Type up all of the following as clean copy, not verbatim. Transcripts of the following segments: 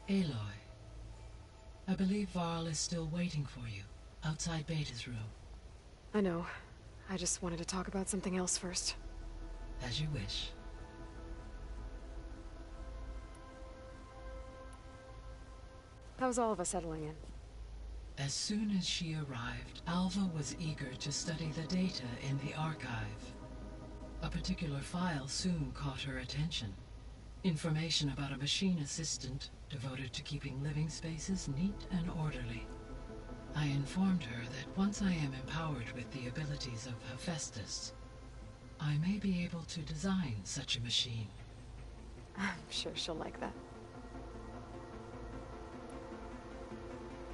Aloy, I believe Varl is still waiting for you, outside Beta's room. I know. I just wanted to talk about something else first. As you wish. How's all of us settling in? As soon as she arrived, Alva was eager to study the data in the archive. A particular file soon caught her attention. Information about a machine assistant devoted to keeping living spaces neat and orderly. I informed her that once I am empowered with the abilities of Hephaestus, I may be able to design such a machine. I'm sure she'll like that.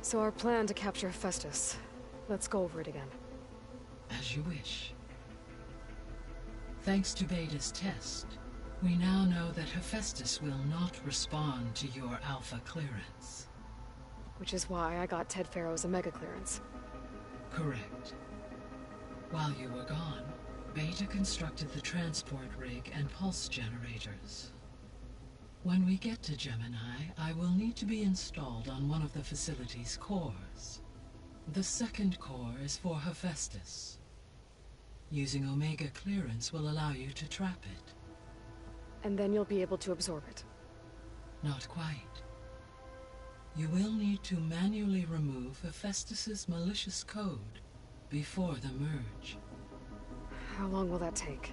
So our plan to capture Hephaestus. Let's go over it again. As you wish. Thanks to Beta's test, we now know that Hephaestus will not respond to your alpha clearance. Which is why I got Ted Farrow's Omega clearance. Correct. While you were gone, Beta constructed the transport rig and pulse generators. When we get to Gemini, I will need to be installed on one of the facility's cores. The second core is for Hephaestus. Using Omega clearance will allow you to trap it. And then you'll be able to absorb it. Not quite. You will need to manually remove Hephaestus's malicious code before the merge. How long will that take?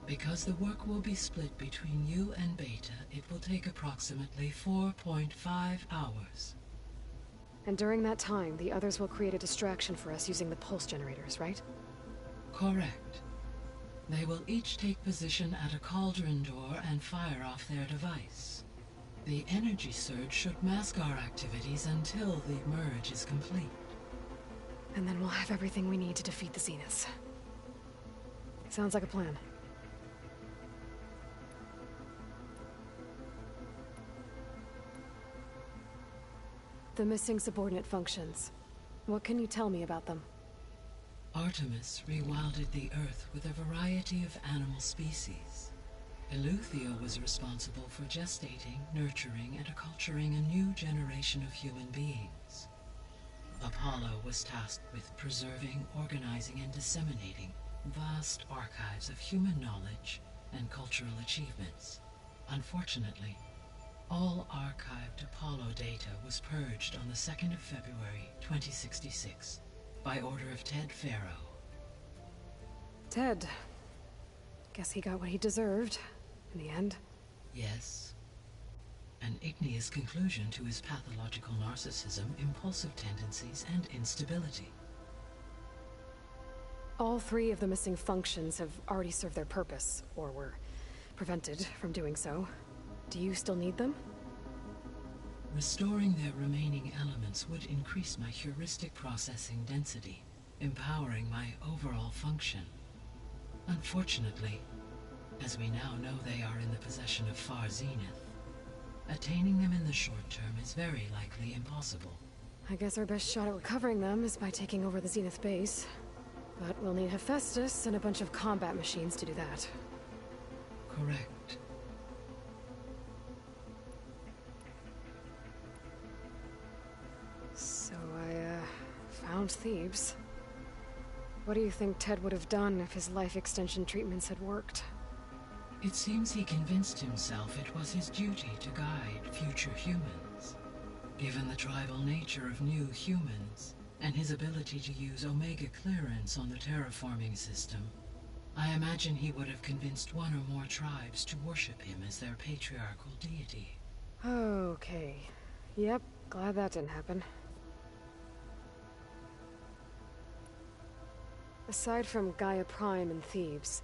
Because the work will be split between you and Beta, it will take approximately 4.5 hours. And during that time, the others will create a distraction for us using the pulse generators, right? Correct. They will each take position at a cauldron door and fire off their device. The energy surge should mask our activities until the merge is complete. And then we'll have everything we need to defeat the Zeniths. Sounds like a plan. The missing subordinate functions. What can you tell me about them? Artemis rewilded the Earth with a variety of animal species. Eleuthia was responsible for gestating, nurturing, and acculturating a new generation of human beings. Apollo was tasked with preserving, organizing, and disseminating vast archives of human knowledge and cultural achievements. Unfortunately, all archived Apollo data was purged on the 2nd of February, 2066, by order of Ted Farrow. Ted. Guess he got what he deserved, in the end. Yes. An igneous conclusion to his pathological narcissism, impulsive tendencies, and instability. All three of the missing functions have already served their purpose, or were prevented from doing so. Do you still need them? Restoring their remaining elements would increase my heuristic processing density, empowering my overall function. Unfortunately, as we now know they are in the possession of Far Zenith, attaining them in the short term is very likely impossible. I guess our best shot at recovering them is by taking over the Zenith base. But we'll need Hephaestus and a bunch of combat machines to do that. Correct. So I found Thebes. What do you think Ted would have done if his life extension treatments had worked? It seems he convinced himself it was his duty to guide future humans. Given the tribal nature of new humans, and his ability to use Omega clearance on the terraforming system, I imagine he would have convinced one or more tribes to worship him as their patriarchal deity. Okay. Yep, glad that didn't happen. Aside from Gaia Prime and Thebes,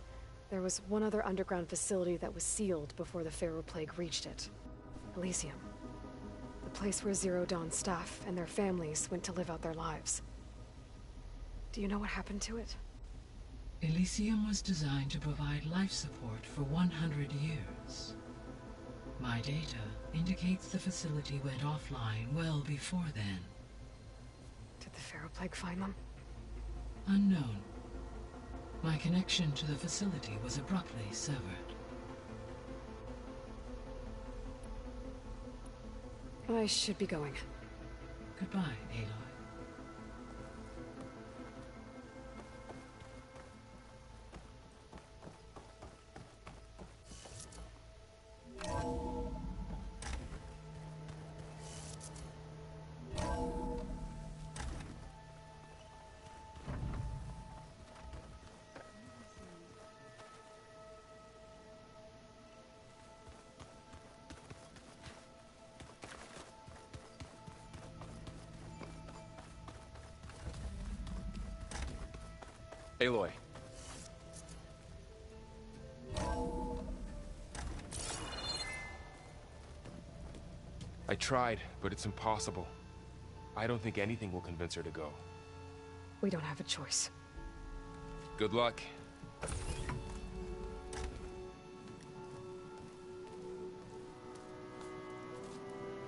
there was one other underground facility that was sealed before the Pharaoh Plague reached it. Elysium. The place where Zero Dawn staff and their families went to live out their lives. Do you know what happened to it? Elysium was designed to provide life support for 100 years. My data indicates the facility went offline well before then. Did the Pharaoh Plague find them? Unknown. My connection to the facility was abruptly severed. I should be going. Goodbye, Aloy. Aloy. I tried, but it's impossible. I don't think anything will convince her to go. We don't have a choice. Good luck.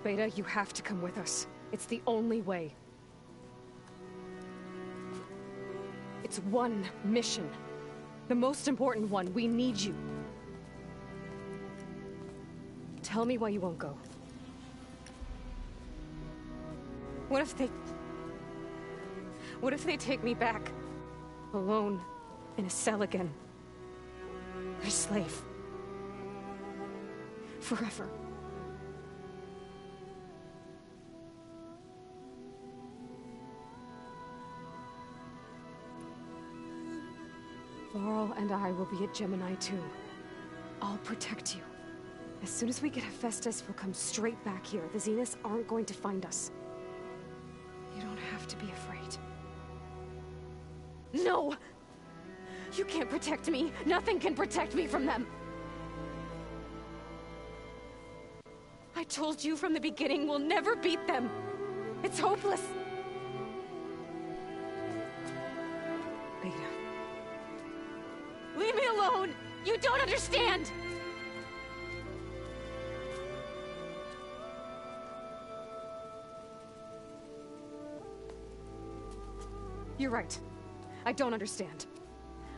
Beta, you have to come with us. It's the only way. It's one mission. The most important one. We need you. Tell me why you won't go. What if they take me back? Alone, in a cell again. A slave. Forever. Varl and I will be at Gemini too. I'll protect you. As soon as we get Hephaestus, we'll come straight back here. The Zeniths aren't going to find us. You don't have to be afraid. No! You can't protect me. Nothing can protect me from them. I told you from the beginning we'll never beat them. It's hopeless. Beta. Leave me alone! You don't understand! You're right. I don't understand.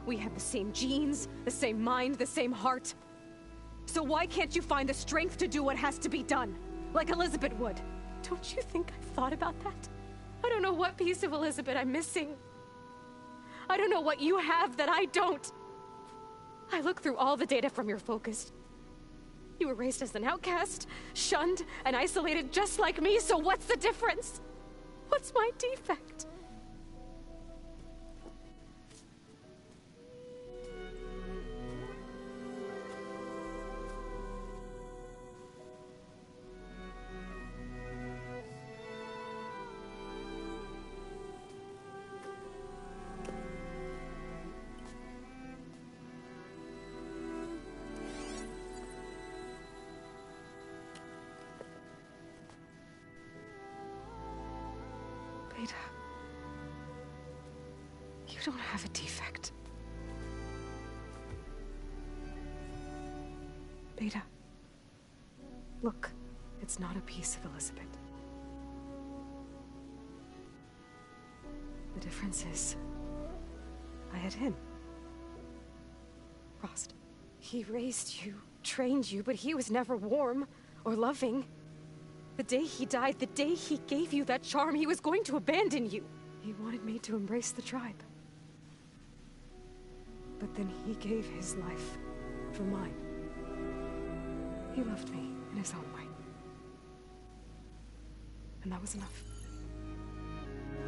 We have the same genes, the same mind, the same heart. So why can't you find the strength to do what has to be done? Like Elizabeth would. Don't you think I've thought about that? I don't know what piece of Elizabeth I'm missing. I don't know what you have that I don't. I look through all the data from your focus. You were raised as an outcast, shunned, and isolated just like me, so what's the difference? What's my defect? Beta, you don't have a defect. Beta, look, it's not a piece of Elizabeth. The difference is, I had him. Frost. He raised you, trained you, but he was never warm or loving. The day he died, the day he gave you that charm, he was going to abandon you. He wanted me to embrace the tribe. But then he gave his life for mine. He loved me in his own way. And that was enough.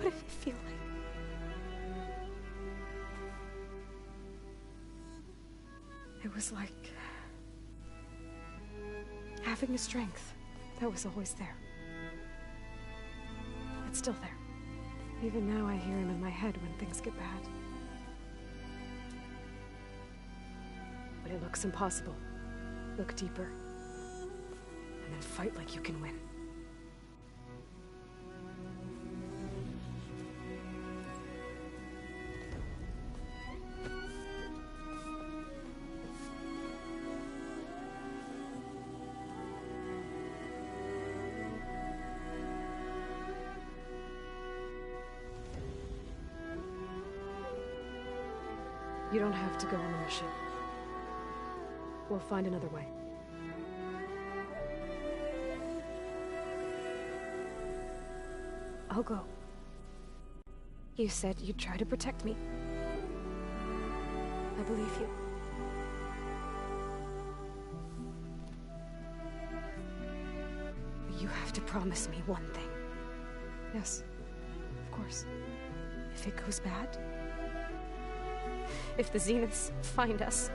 What did it feel like? It was like having a strength that was always there. It's still there. Even now I hear him in my head when things get bad. But it looks impossible. Look deeper. And then fight like you can win. You don't have to go on the mission. We'll find another way. I'll go. You said you'd try to protect me. I believe you. You have to promise me one thing. Yes, of course. If it goes bad, if the Zeniths find us,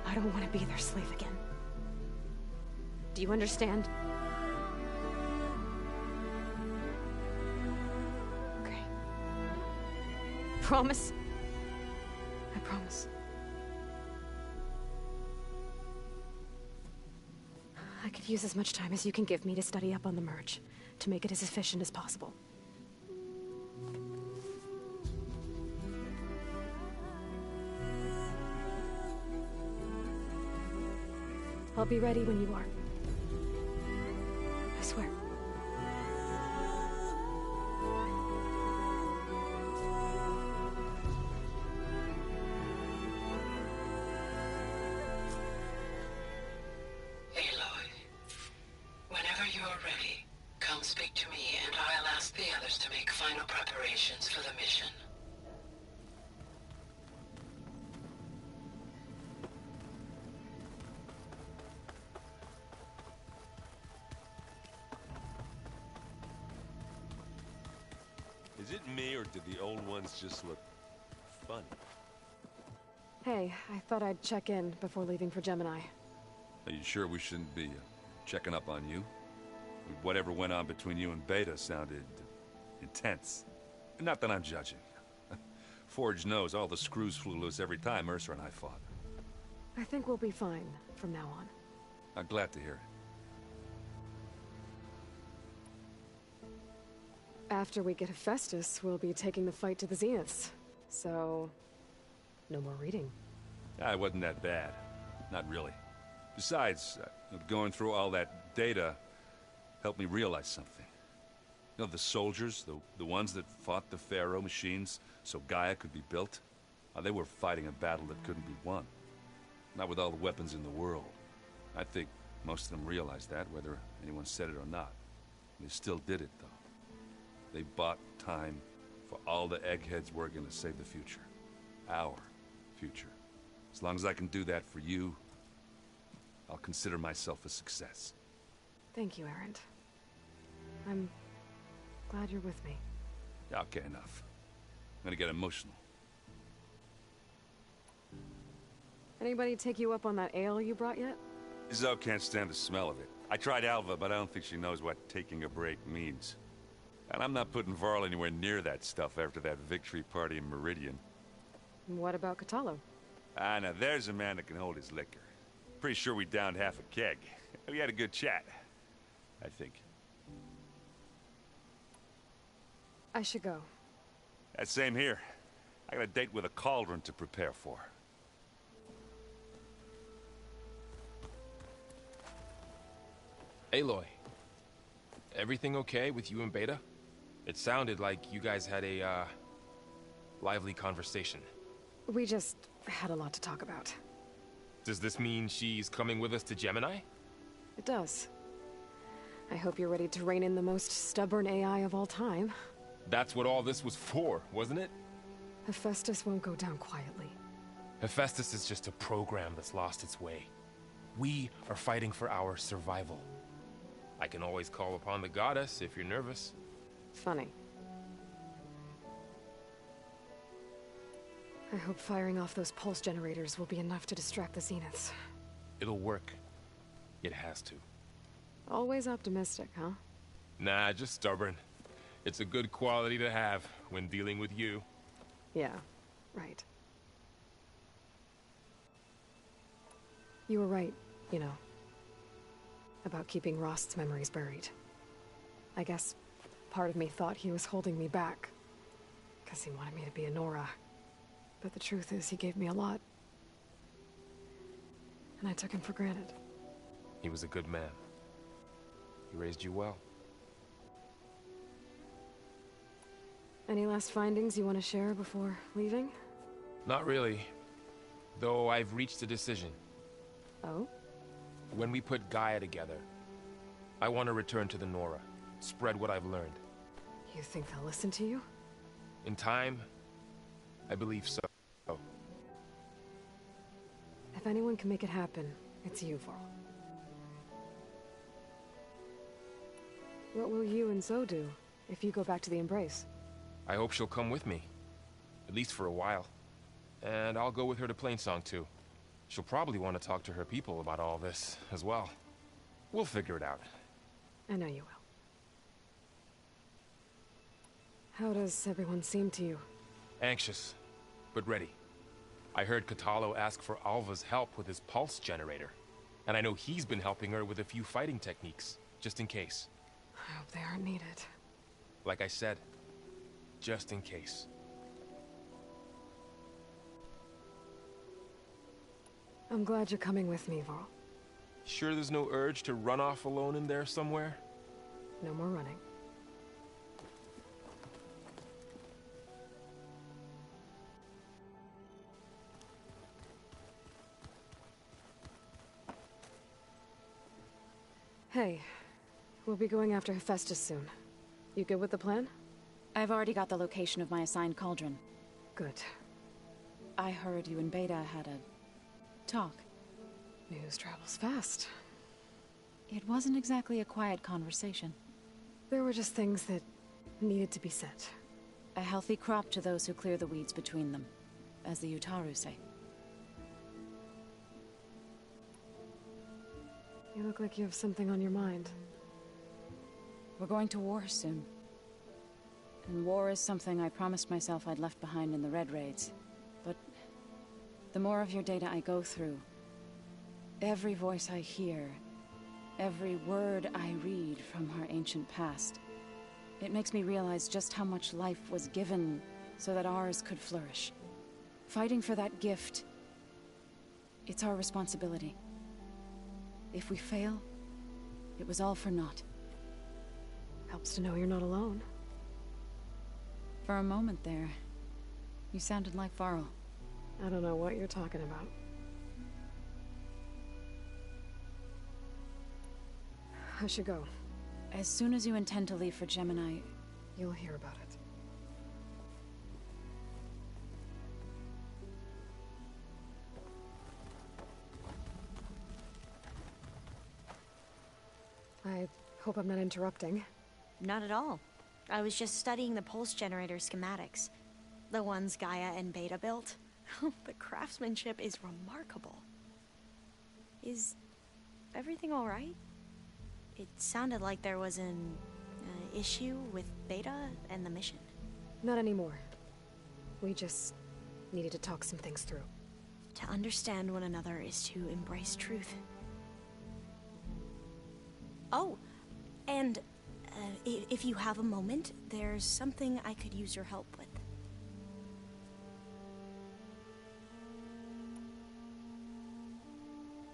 I don't want to be their slave again. Do you understand? Okay. Promise? I promise. I could use as much time as you can give me to study up on the merge, to make it as efficient as possible. I'll be ready when you are. I swear. Aloy, whenever you're ready, come speak to me and I'll ask the others to make final preparations for the mission. Is it me, or did the old ones just look funny? Hey, I thought I'd check in before leaving for Gemini. Are you sure we shouldn't be checking up on you? Whatever went on between you and Beta sounded intense. Not that I'm judging. Forge knows all the screws flew loose every time Mercer and I fought. I think we'll be fine from now on. I'm glad to hear it. After we get Hephaestus, we'll be taking the fight to the Zeniths. So, no more reading. It wasn't that bad. Not really. Besides, going through all that data helped me realize something. You know, the soldiers, the ones that fought the Pharaoh machines so Gaia could be built, they were fighting a battle that couldn't be won. Not with all the weapons in the world. I think most of them realized that, whether anyone said it or not. They still did it, though. They bought time for all the eggheads working to save the future. Our future. As long as I can do that for you, I'll consider myself a success. Thank you, Erend. I'm glad you're with me. Okay, enough. I'm gonna get emotional. Anybody take you up on that ale you brought yet? Zoe can't stand the smell of it. I tried Alva, but I don't think she knows what taking a break means. And I'm not putting Varl anywhere near that stuff after that victory party in Meridian. What about Catalo? Now there's a man that can hold his liquor. Pretty sure we downed half a keg. We had a good chat, I think. I should go. Same here. I got a date with a cauldron to prepare for. Aloy, everything okay with you and Beta? It sounded like you guys had a, lively conversation. We just had a lot to talk about. Does this mean she's coming with us to Gemini? It does. I hope you're ready to rein in the most stubborn AI of all time. That's what all this was for, wasn't it? Hephaestus won't go down quietly. Hephaestus is just a program that's lost its way. We are fighting for our survival. I can always call upon the goddess if you're nervous. Funny. I hope firing off those pulse generators will be enough to distract the Zeniths. It'll work. It has to. Always optimistic, huh? Nah, just stubborn. It's a good quality to have when dealing with you. Yeah, right. You were right, you know. About keeping Rost's memories buried. I guess part of me thought he was holding me back. Because he wanted me to be a Nora. But the truth is, he gave me a lot. And I took him for granted. He was a good man. He raised you well. Any last findings you want to share before leaving? Not really. Though I've reached a decision. Oh? When we put Gaia together, I want to return to the Nora. Spread what I've learned. You think they'll listen to you? In time, I believe so. If anyone can make it happen, it's you, Varl. What will you and Zoe do if you go back to the Embrace? I hope she'll come with me. At least for a while. And I'll go with her to Plainsong too. She'll probably want to talk to her people about all this as well. We'll figure it out. I know you will. How does everyone seem to you? Anxious, but ready. I heard Katalo ask for Alva's help with his pulse generator. And I know he's been helping her with a few fighting techniques, just in case. I hope they aren't needed. Like I said, just in case. I'm glad you're coming with me, Varl. Sure there's no urge to run off alone in there somewhere? No more running. Hey, we'll be going after Hephaestus soon. You good with the plan? I've already got the location of my assigned cauldron. Good. I heard you and Beta had a talk. News travels fast. It wasn't exactly a quiet conversation. There were just things that needed to be said. A healthy crop to those who clear the weeds between them, as the Utaru say. You look like you have something on your mind. We're going to war soon. And war is something I promised myself I'd left behind in the Red Raids. But the more of your data I go through, every voice I hear, every word I read from our ancient past, it makes me realize just how much life was given so that ours could flourish. Fighting for that gift, it's our responsibility. If we fail, it was all for naught. Helps to know you're not alone. For a moment there, you sounded like Varl. I don't know what you're talking about. I should go. As soon as you intend to leave for Gemini, You'll hear about it. I hope I'm not interrupting. Not at all. I was just studying the pulse generator schematics. The ones Gaia and Beta built. The craftsmanship is remarkable. Is everything all right? It sounded like there was an issue with Beta and the mission. Not anymore. We just needed to talk some things through. To understand one another is to embrace truth. Oh, and if you have a moment, there's something I could use your help with.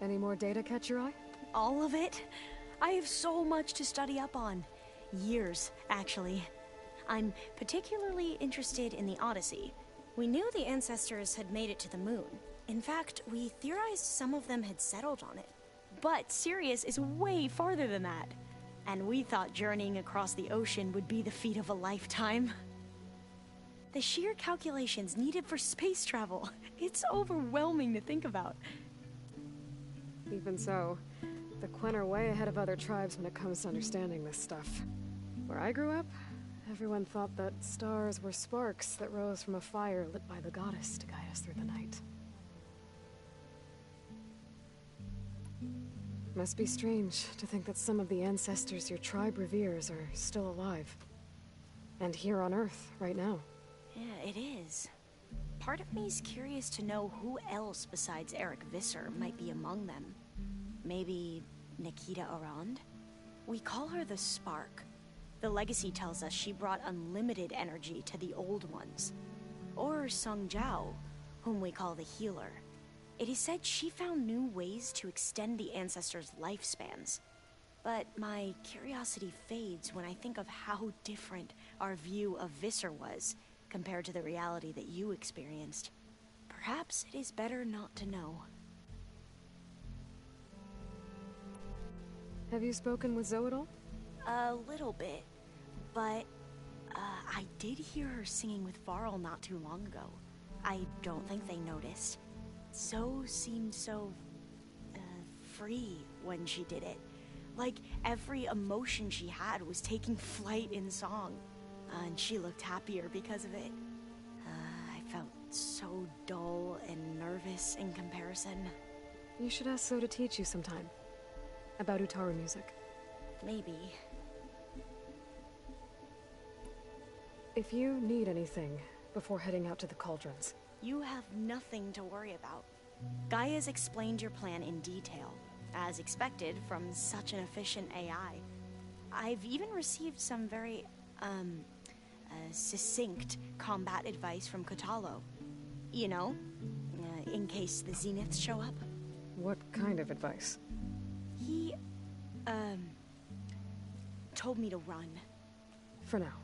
Any more data catch your eye? All of it? I have so much to study up on. Years, actually. I'm particularly interested in the Odyssey. We knew the ancestors had made it to the moon. In fact, we theorized some of them had settled on it. But Sirius is way farther than that. And we thought journeying across the ocean would be the feat of a lifetime. The sheer calculations needed for space travel, it's overwhelming to think about. Even so, the Quen are way ahead of other tribes when it comes to understanding this stuff. Where I grew up, everyone thought that stars were sparks that rose from a fire lit by the goddess to guide us through the night. Must be strange to think that some of the ancestors your tribe reveres are still alive. And here on Earth, right now. Yeah, it is. Part of me's curious to know who else besides Eric Visser might be among them. Maybe Nikita Arand? We call her the Spark. The legacy tells us she brought unlimited energy to the old ones. Or Sung Jiao, whom we call the Healer. It is said she found new ways to extend the ancestors' lifespans. But my curiosity fades when I think of how different our view of Visser was compared to the reality that you experienced. Perhaps it is better not to know. Have you spoken with Zoe at all? A little bit, but I did hear her singing with Varl not too long ago. I don't think they noticed. Seemed so free when she did it. Like every emotion she had was taking flight in song. And she looked happier because of it. I felt so dull and nervous in comparison. You should ask So to teach you sometime. About Utaru music. Maybe. If you need anything before heading out to the cauldrons. You have nothing to worry about. Gaia's explained your plan in detail, as expected from such an efficient AI. I've even received some very, succinct combat advice from Kotalo. You know, in case the Zeniths show up. What kind of advice? He, told me to run. For now.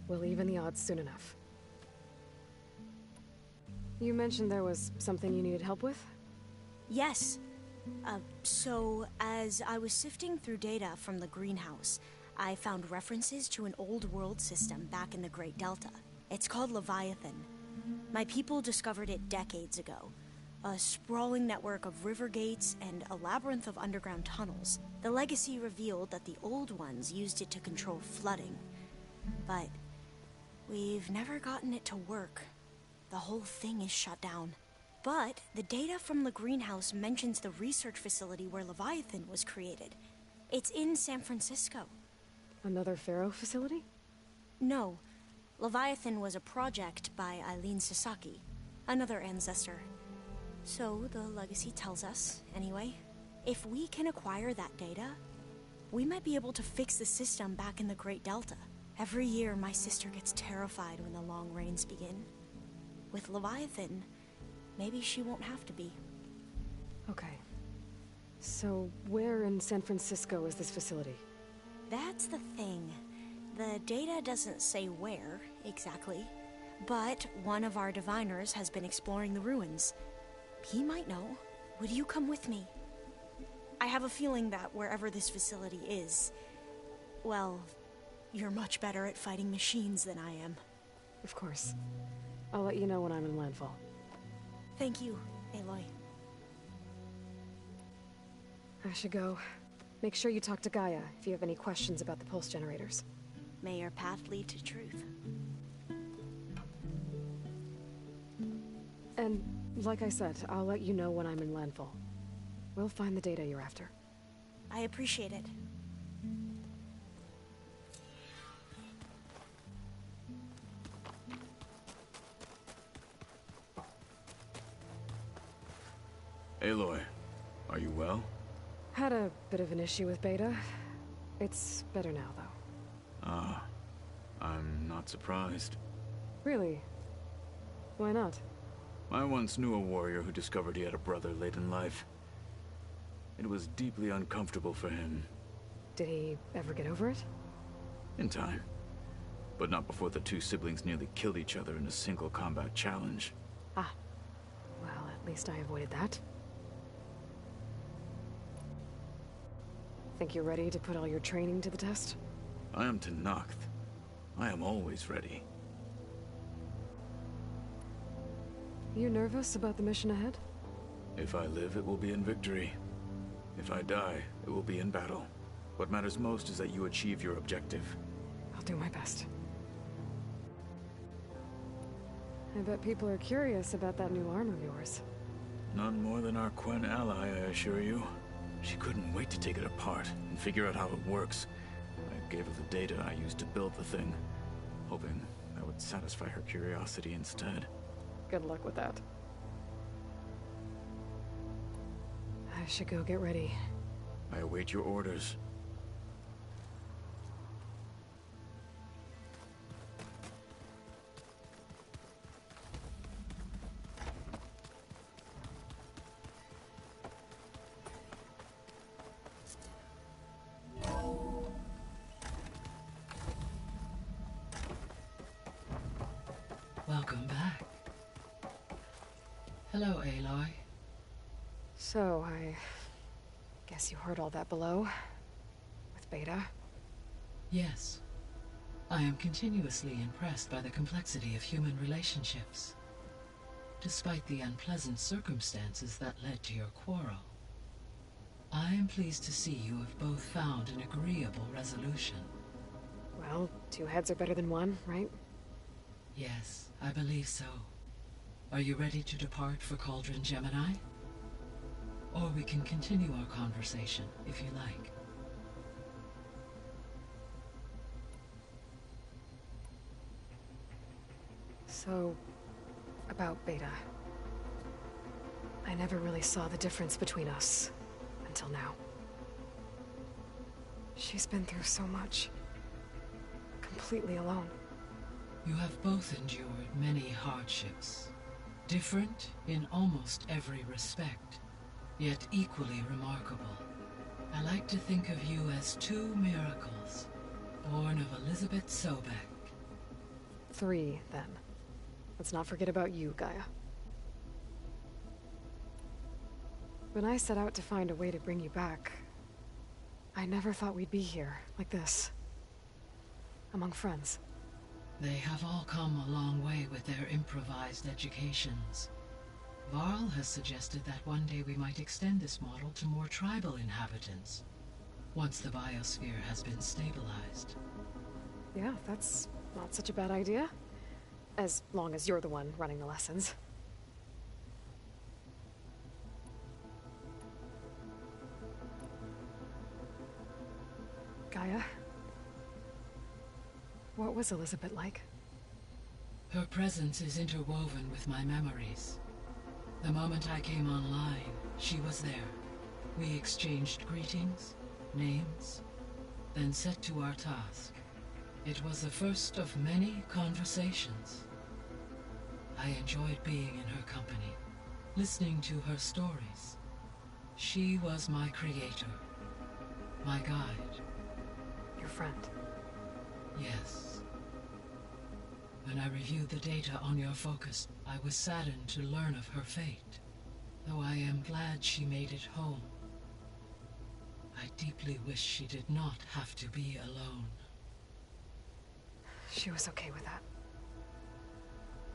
We'll even the odds soon enough. You mentioned there was something you needed help with? Yes. So, as I was sifting through data from the greenhouse, I found references to an old world system back in the Great Delta. It's called Leviathan. My people discovered it decades ago. A sprawling network of river gates and a labyrinth of underground tunnels. The legacy revealed that the old ones used it to control flooding. But we've never gotten it to work. The whole thing is shut down. But the data from the greenhouse mentions the research facility where Leviathan was created. It's in San Francisco. Another Pharaoh facility? No. Leviathan was a project by Eileen Sasaki, another ancestor. So the legacy tells us, anyway. If we can acquire that data, we might be able to fix the system back in the Great Delta. Every year, my sister gets terrified when the long rains begin. With Leviathan, maybe she won't have to be. Okay. So, where in San Francisco is this facility? That's the thing. The data doesn't say where, exactly. But one of our diviners has been exploring the ruins. He might know. Would you come with me? I have a feeling that wherever this facility is, well, you're much better at fighting machines than I am. Of course. I'll let you know when I'm in landfall. Thank you, Aloy. I should go. Make sure you talk to Gaia if you have any questions about the pulse generators. May your path lead to truth. And, like I said, I'll let you know when I'm in landfall. We'll find the data you're after. I appreciate it. Aloy, are you well? Had a bit of an issue with Beta. It's better now, though. Ah, I'm not surprised. Really? Why not? I once knew a warrior who discovered he had a brother late in life. It was deeply uncomfortable for him. Did he ever get over it? In time. But not before the two siblings nearly killed each other in a single combat challenge. Ah. Well, at least I avoided that. Think you're ready to put all your training to the test? I am Tenakth. I am always ready. You nervous about the mission ahead? If I live, it will be in victory. If I die, it will be in battle. What matters most is that you achieve your objective. I'll do my best. I bet people are curious about that new arm of yours. None more than our Quen ally, I assure you. She couldn't wait to take it apart and figure out how it works. I gave her the data I used to build the thing, hoping that would satisfy her curiosity instead. Good luck with that. I should go get ready. I await your orders. Welcome back. Hello, Aloy. So, I guess you heard all that below? With Beta? Yes. I am continuously impressed by the complexity of human relationships. Despite the unpleasant circumstances that led to your quarrel, I am pleased to see you have both found an agreeable resolution. Well, two heads are better than one, right? Yes, I believe so. Are you ready to depart for Cauldron Gemini? Or we can continue our conversation, if you like. So, about Beta. I never really saw the difference between us, until now. She's been through so much. Completely alone. You have both endured many hardships. Different in almost every respect, yet equally remarkable. I like to think of you as two miracles, born of Elizabeth Sobek. 3, then. Let's not forget about you, Gaia. When I set out to find a way to bring you back, I never thought we'd be here, like this. Among friends. They have all come a long way with their improvised educations. Varl has suggested that one day we might extend this model to more tribal inhabitants, once the biosphere has been stabilized. Yeah, that's not such a bad idea. As long as you're the one running the lessons. Gaia? What was Elizabeth like? Her presence is interwoven with my memories. The moment I came online, she was there. We exchanged greetings, names, then set to our task. It was the first of many conversations. I enjoyed being in her company, listening to her stories. She was my creator, my guide. Your friend. Yes. When I reviewed the data on your focus, I was saddened to learn of her fate, though I am glad she made it home. I deeply wish she did not have to be alone. She was okay with that.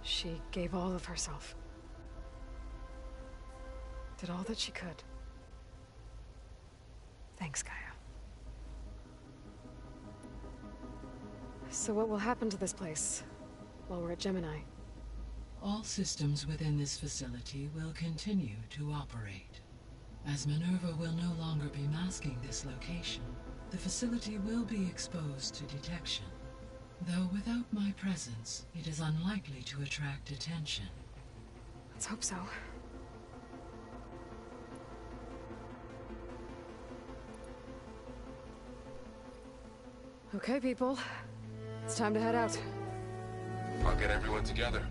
She gave all of herself. Did all that she could. Thanks, Gaia. So what will happen to this place while we're at Gemini? All systems within this facility will continue to operate. As Minerva will no longer be masking this location, the facility will be exposed to detection. Though without my presence, it is unlikely to attract attention. Let's hope so. Okay, people. It's time to head out. I'll get everyone together.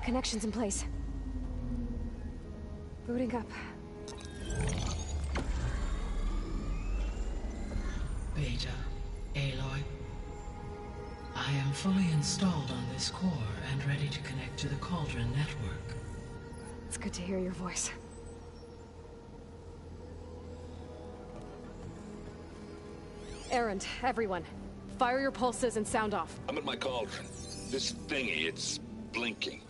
Connections in place. Booting up. Beta, Aloy. I am fully installed on this core and ready to connect to the Cauldron network. It's good to hear your voice. Erend, everyone, Fire your pulses and sound off. I'm at my cauldron. This thingy, it's blinking.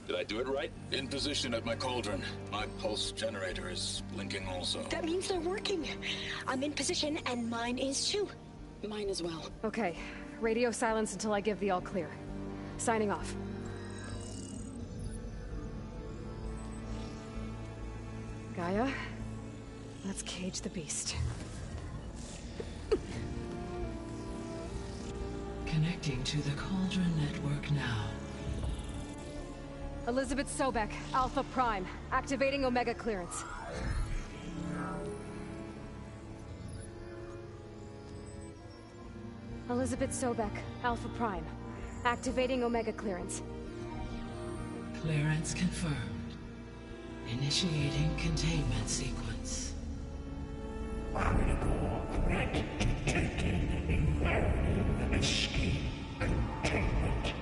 Did I do it right? In position at my cauldron. My pulse generator is blinking also. That means they're working. I'm in position, and mine is too. Mine as well. Okay. Radio silence until I give the all clear. Signing off. Gaia, let's cage the beast. Connecting to the Cauldron network now. Elizabeth Sobek, Alpha Prime, activating Omega clearance. Elizabeth Sobek, Alpha Prime, activating Omega clearance. Clearance confirmed. Initiating containment sequence. Critical threat detected. Imperative escape containment.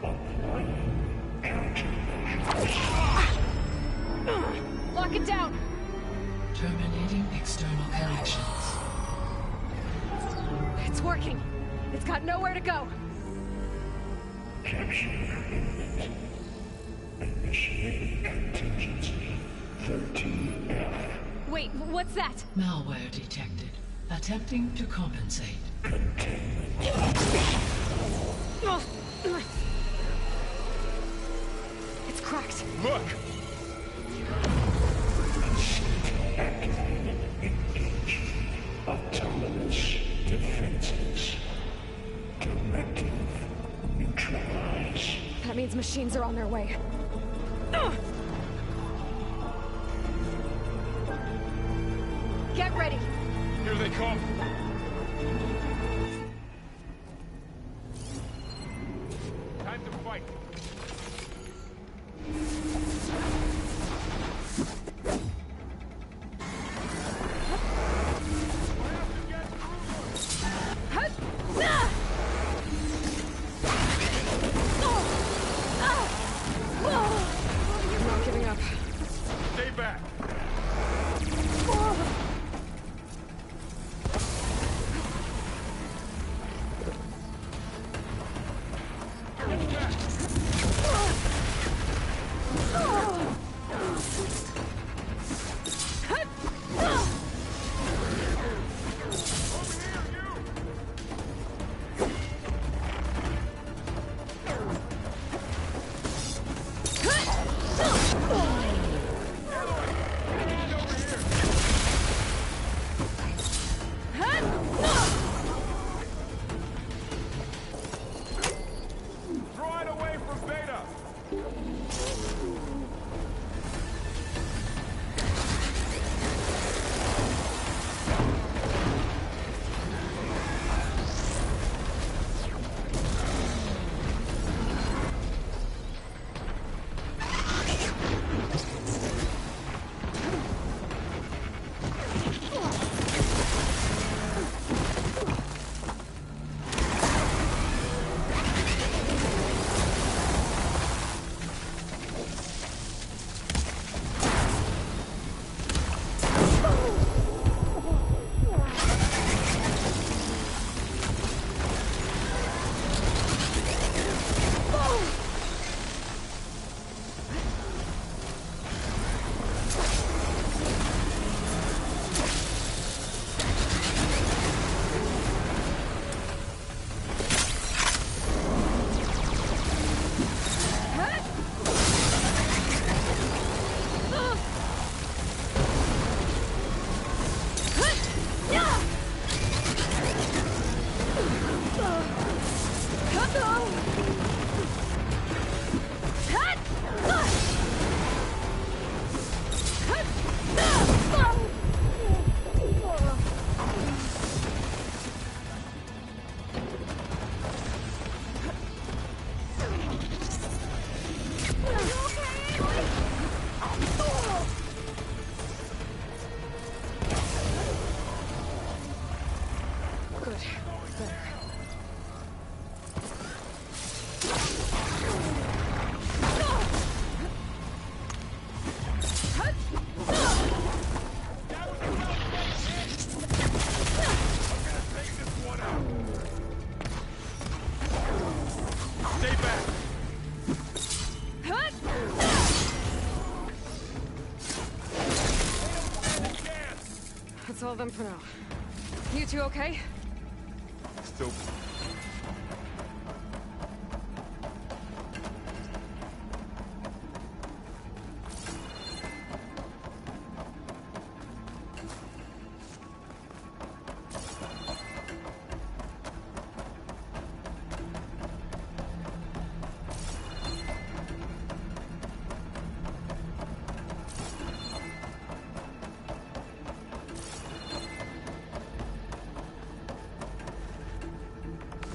Applying countermeasures. Lock it down! Terminating external connections. It's working. It's got nowhere to go. Capture imminent. Initiating contingency 13F. Wait, what's that? Malware detected. Attempting to compensate. It's cracked. Look! Activated. Engage. Autonomous defenses. Directive. Neutralize. That means machines are on their way. Get ready! Here they come! Time to fight! I'm not giving up. Stay back! Throw it away from Beta! Take this one out! fun for now. You two okay? Still...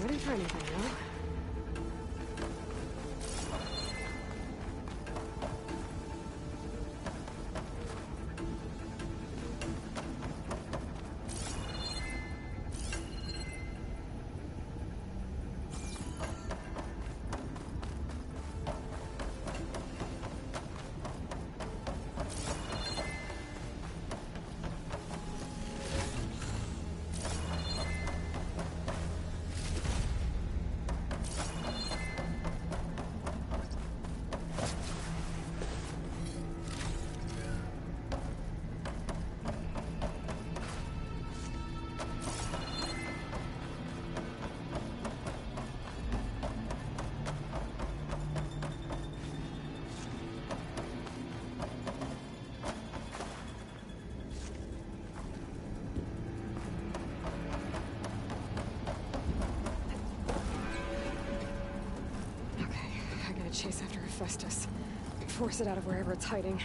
Ready for anything, no? Chase after Hephaestus. Force it out of wherever it's hiding.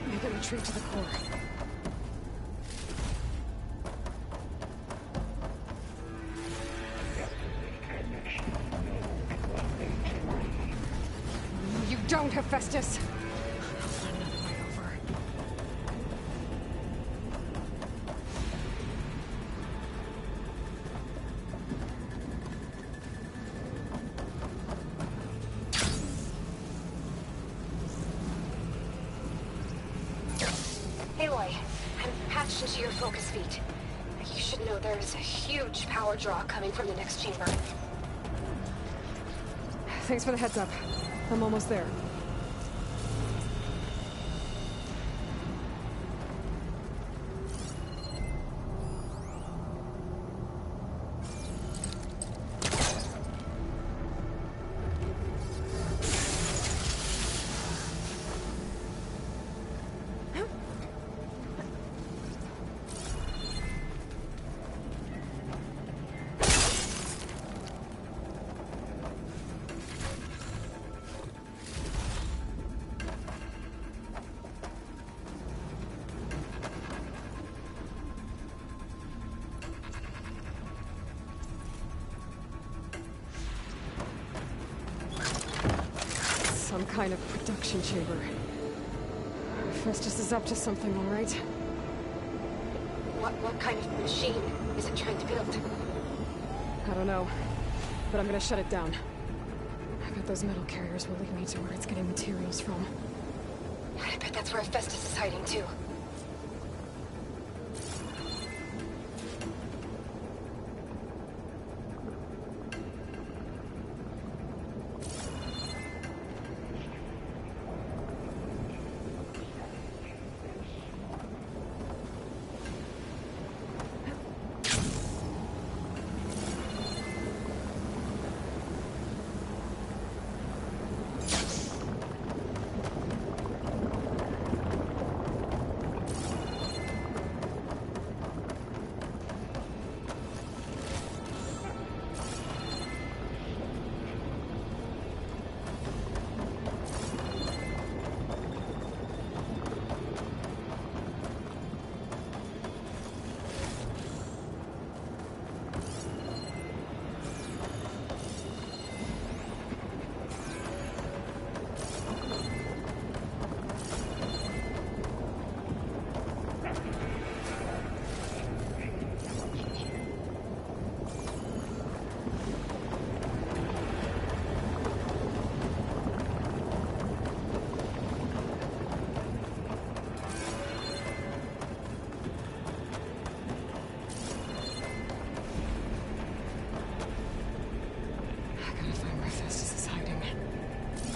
Make it retreat to the core. You don't, Hephaestus! I'll find another way over. Aloy, I'm patched into your focus feed. You should know there is a huge power draw coming from the next chamber. Thanks for the heads up. I'm almost there. Some kind of production chamber. Festus is up to something, all right? What kind of machine is it trying to build? I don't know, but I'm gonna shut it down. I bet those metal carriers will lead me to where it's getting materials from. I bet that's where Festus is hiding too.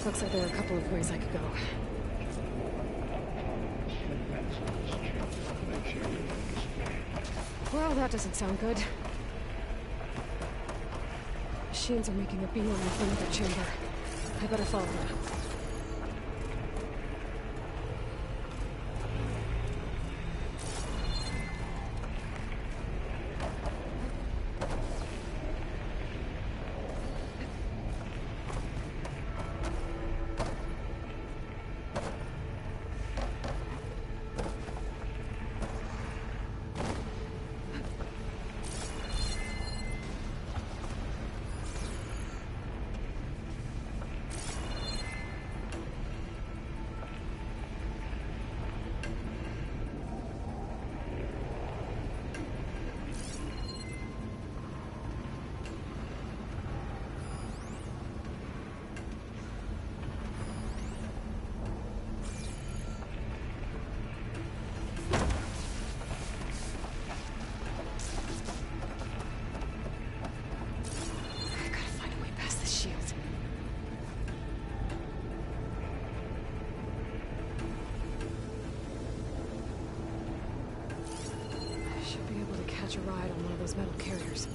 Looks like there are a couple of ways I could go. that doesn't sound good. Machines are making a beeline for another chamber. I better follow them. Catch a ride on one of those metal carriers.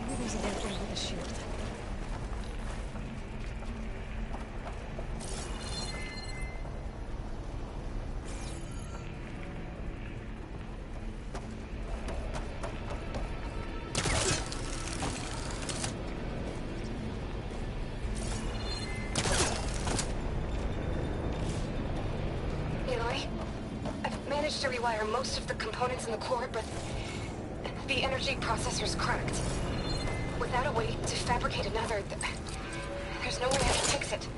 Maybe there's a way over the shield. To rewire most of the components in the core, but the energy processor's cracked. Without a way to fabricate another, there's no way I can fix it.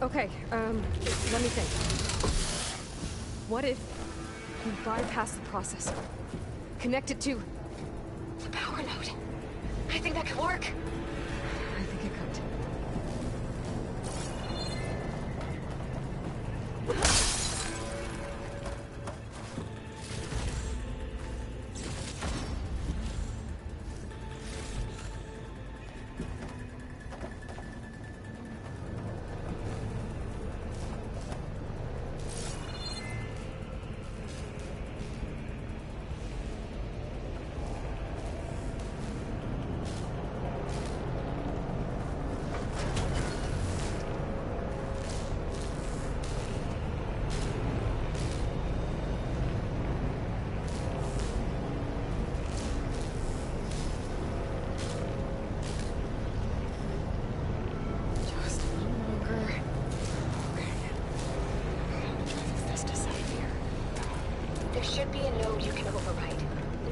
Okay, let me think. What if you bypass the processor? Connect it to the power node. I think that could work. I think it could. There should be a node you can override,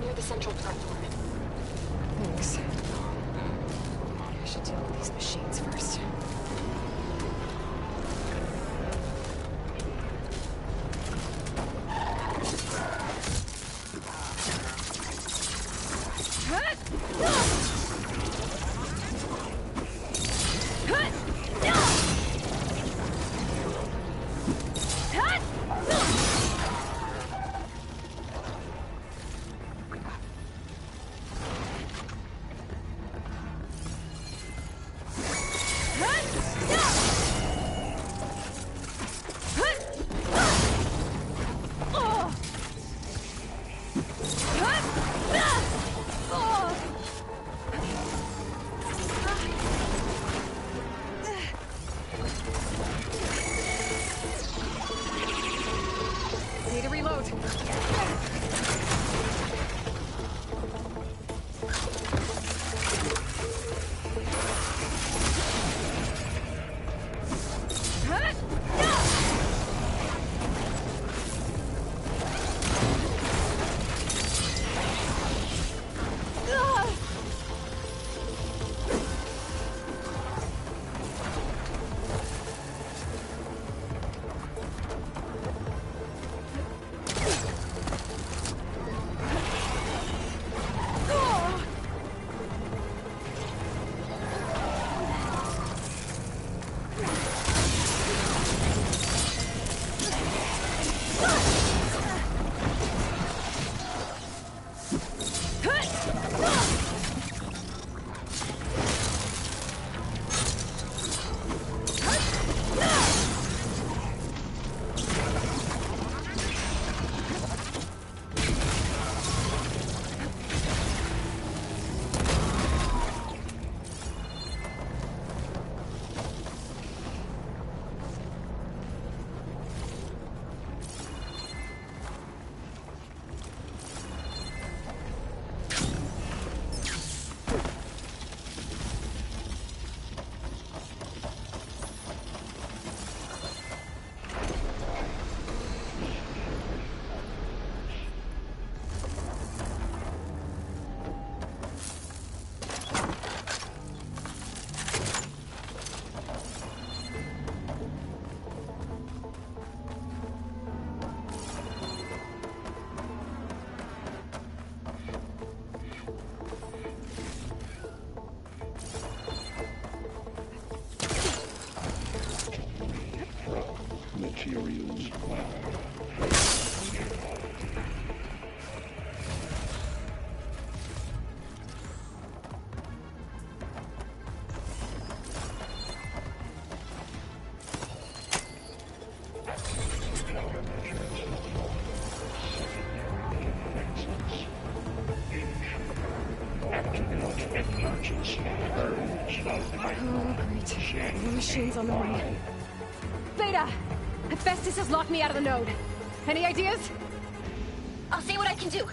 near the central platform. Thanks. I should deal with these machines first. No! emergency purge of Oh, great. More machines on the way. Beta! Hephaestus has locked me out of the node. Any ideas? I'll see what I can do.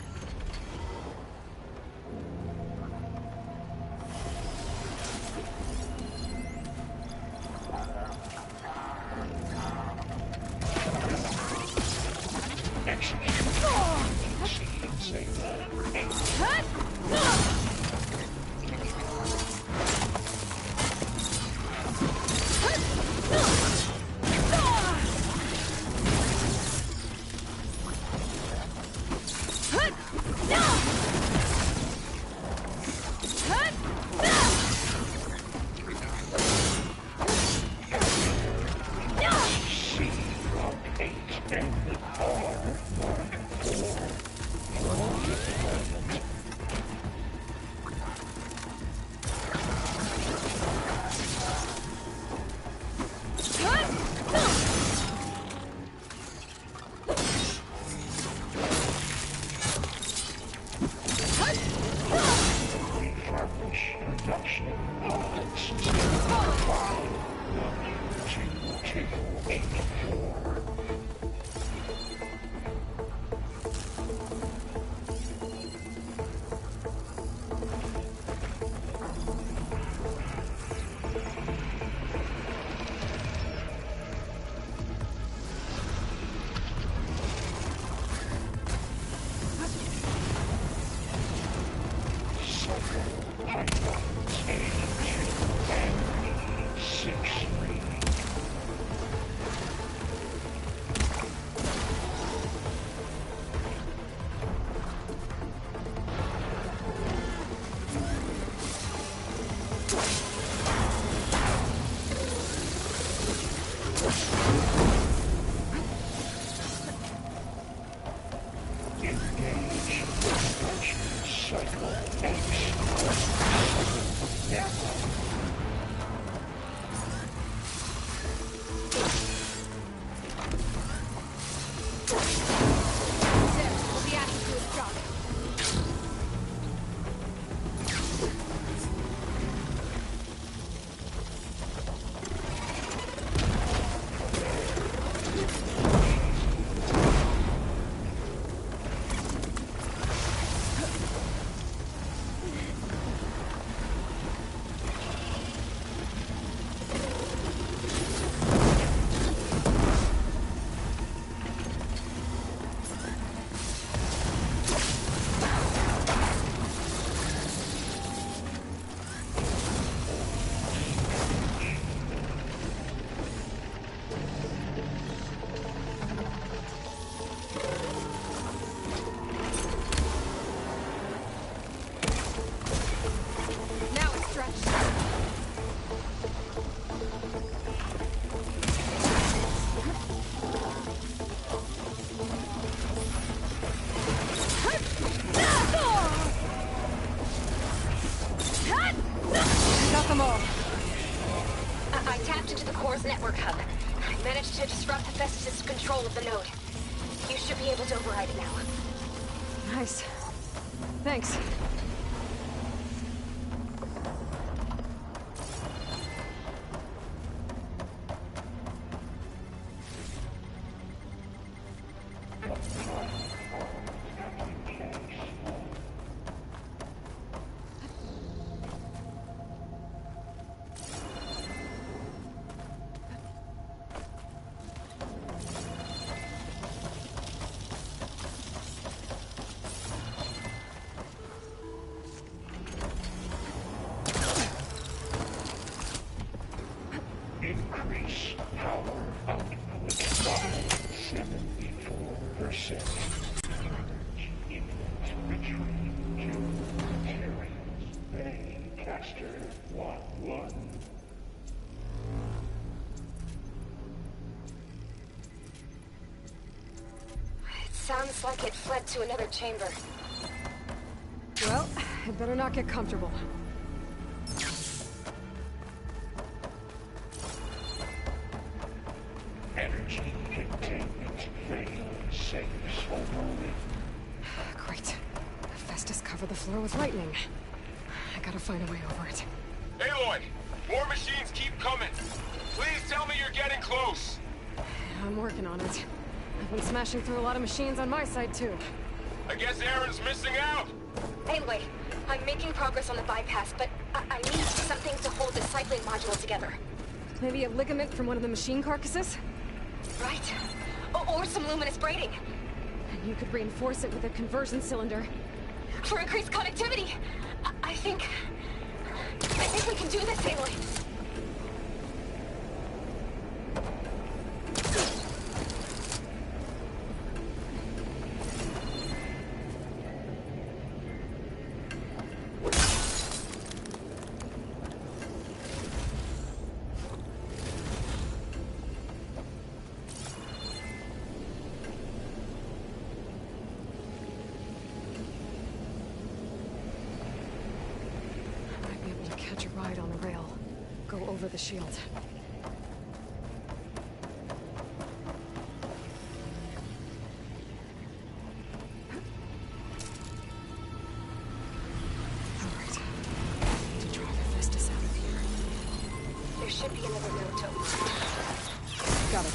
I tapped into the core's network hub. I managed to disrupt Hephaestus' control of the node. You should be able to override it now. Nice. Thanks. increase power output by 74%. Energy inventory to Terrans Bay Caster 1-1. It sounds like it fled to another chamber. Well, I'd better not get comfortable. Energy containment failed. Safe overloaded. Great. Hephaestus covered the floor with lightning. I Gotta find a way over it. Aloy! More machines keep coming! Please tell me you're getting close! I'm working on it. I've been smashing through a lot of machines on my side, too. I guess Aaron's missing out! Anyway, I'm making progress on the bypass, but I need something to hold the cycling module together. Maybe a ligament from one of the machine carcasses? Right. Or some luminous braiding. And you could reinforce it with a conversion cylinder. For increased connectivity! I think we can do this, Aloy. Catch a ride on the rail. Go over the shield. Alright. To draw the Festus out of here. There should be another node. Got it.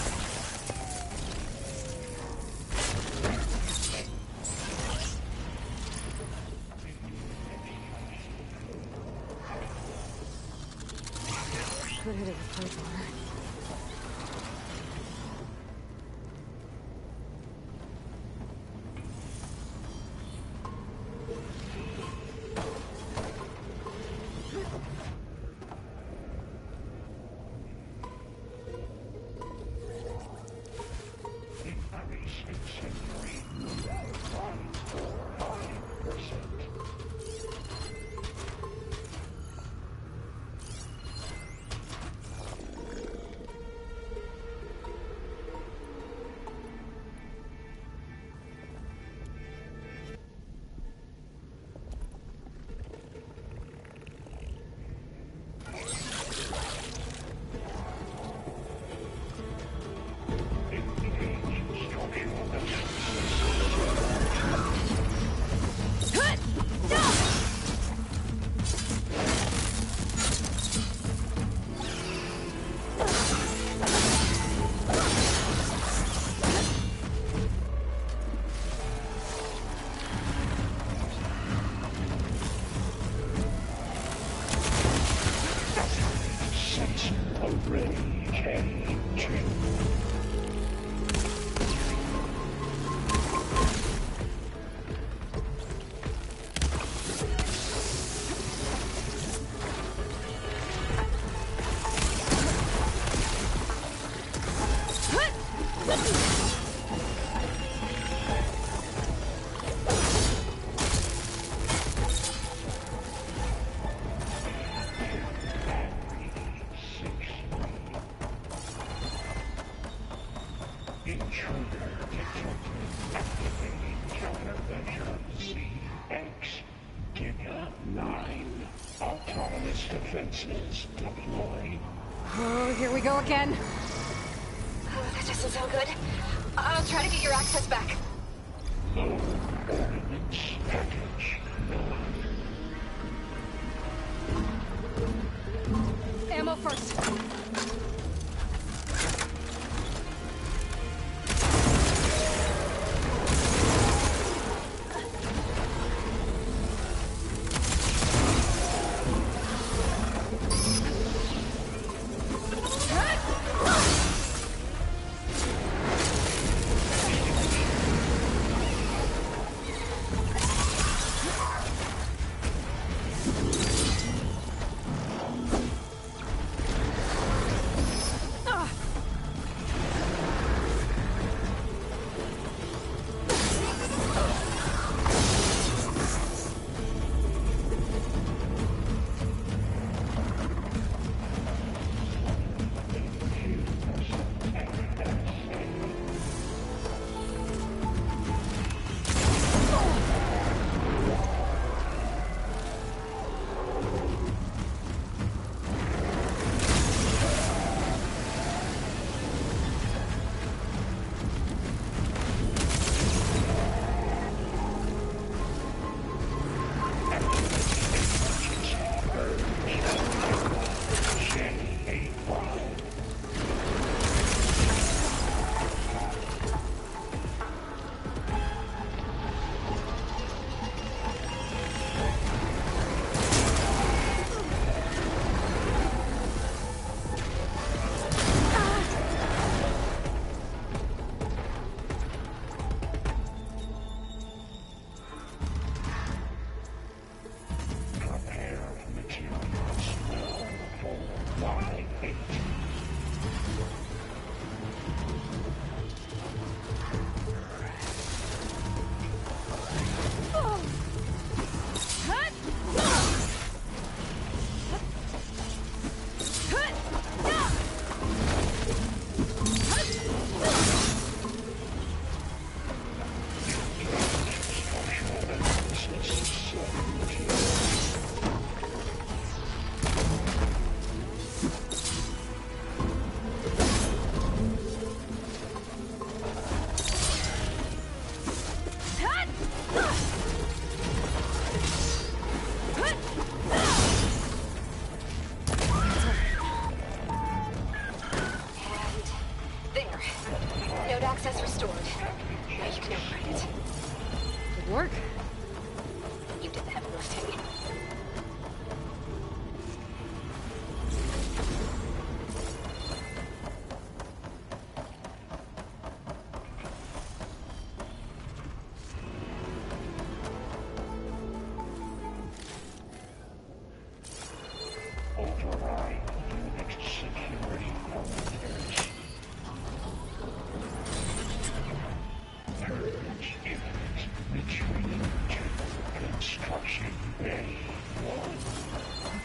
Could hit it with pipe water. Defenses deployed. Oh, here we go again. Oh, that doesn't sound good. I'll try to get your access back. Low ordnance package 9. Ammo first.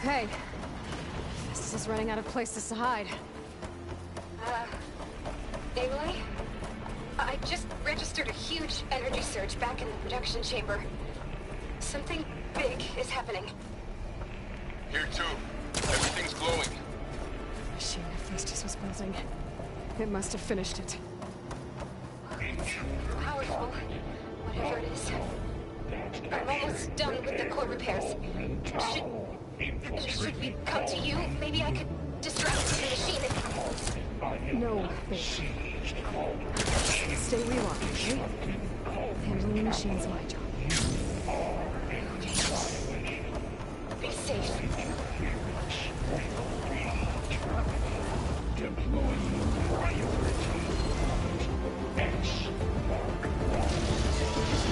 Okay. This is running out of places to hide. Aloy? I just registered a huge energy surge back in the production chamber. Something big is happening. Here too. Everything's glowing. The machine Hephaestus was building. It must have finished it. Powerful. Whatever it is. I'm almost done with the core repairs. Should we come to you? Maybe I could distract the machine and... No, babe. Stay where you are, okay? Handling the machine's my job. Be safe.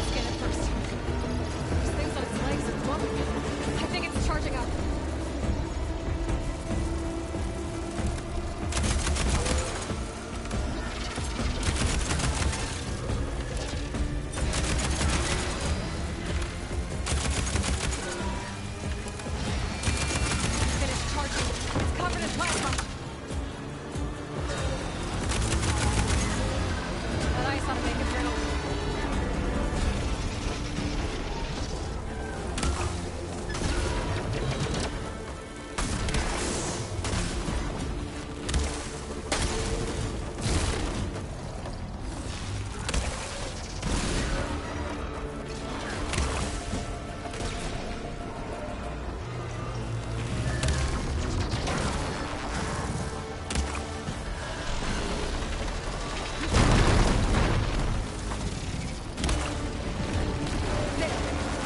Scan it first. There's things on its legs and glowing. I think it's charging up. Finished charging. It's covered in plasma. That ice ought to make it brittle.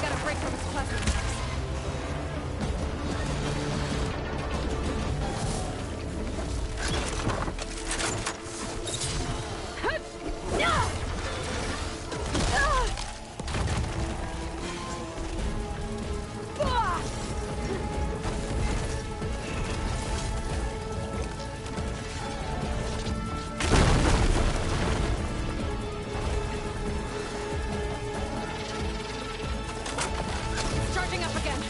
Gotta break from its plasma attacks. Charging up again.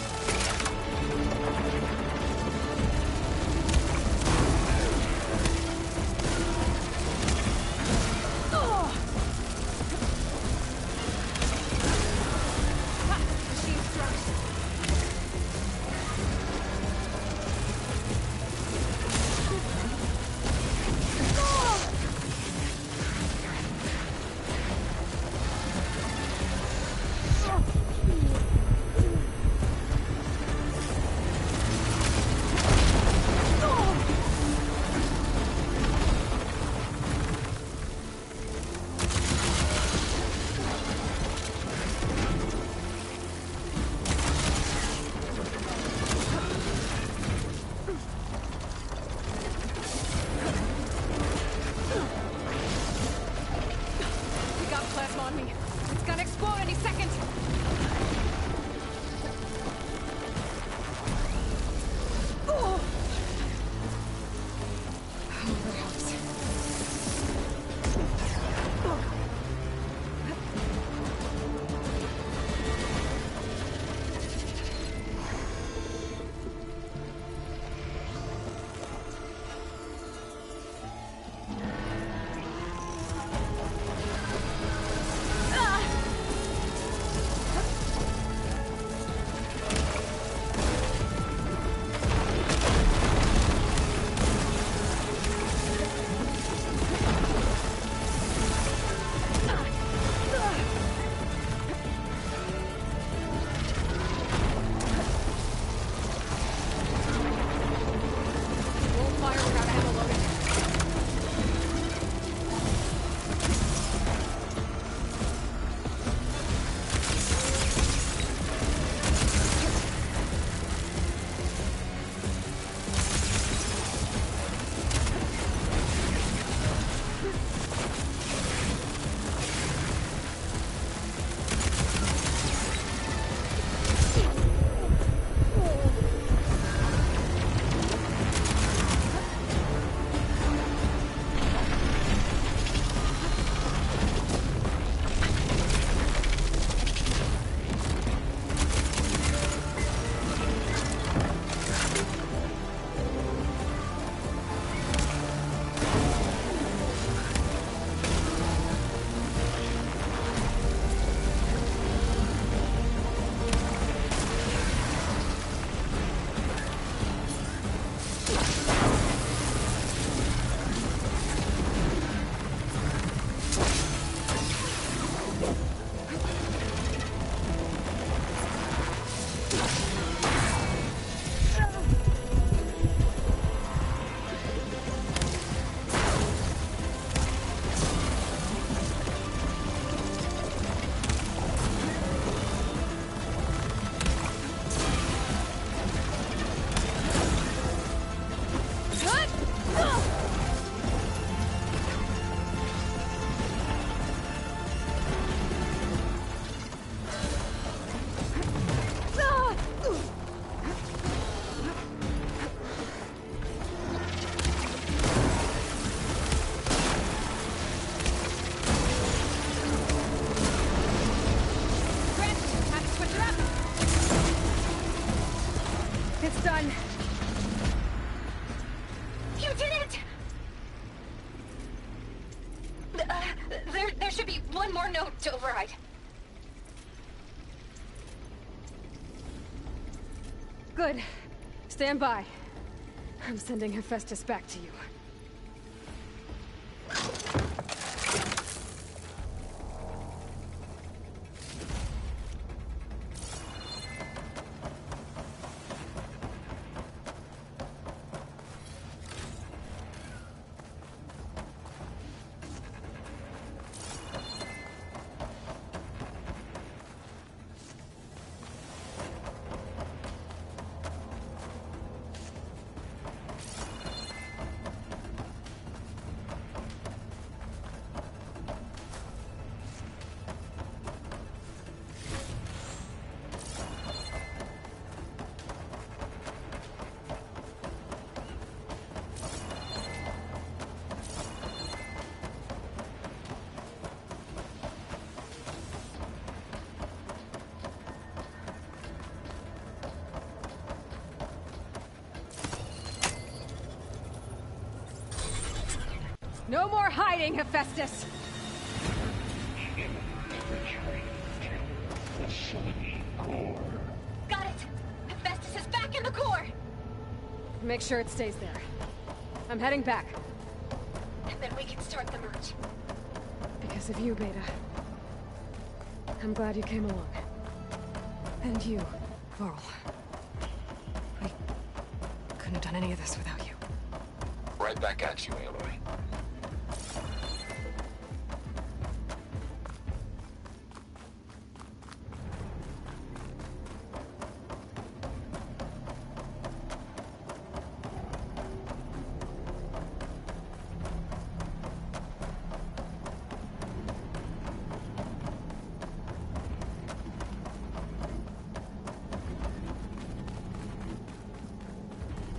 Machine's crushed. It's done. You did it! There should be one more note to override. Good. Stand by. I'm sending Hephaestus back to you. No more hiding, Hephaestus! Got it! Hephaestus is back in the core! Make sure it stays there. I'm heading back. And then we can start the merge. Because of you, Beta. I'm glad you came along. And you, Varl. We couldn't have done any of this without you. Right back at you, Aloy.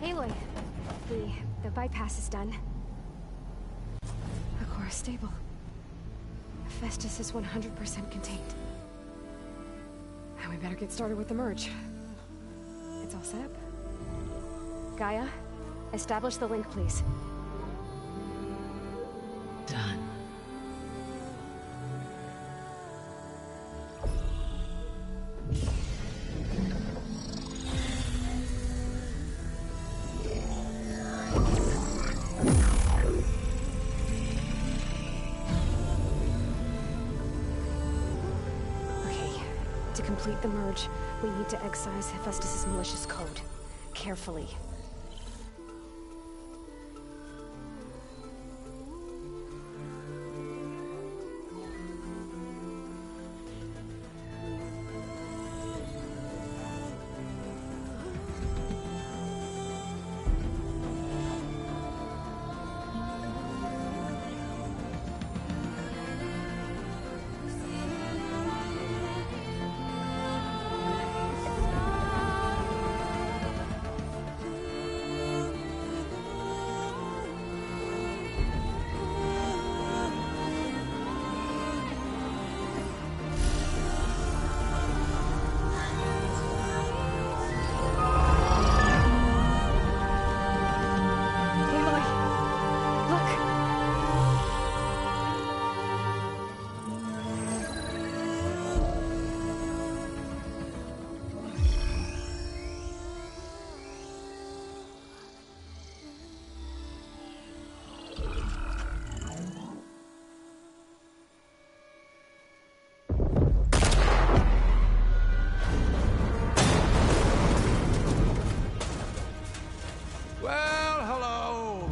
Aloy, the bypass is done. The core is stable. Hephaestus is 100% contained. And we better get started with the merge. It's all set up. Gaia, establish the link, please. Done. To complete the merge, we need to excise Hephaestus' malicious code. Carefully.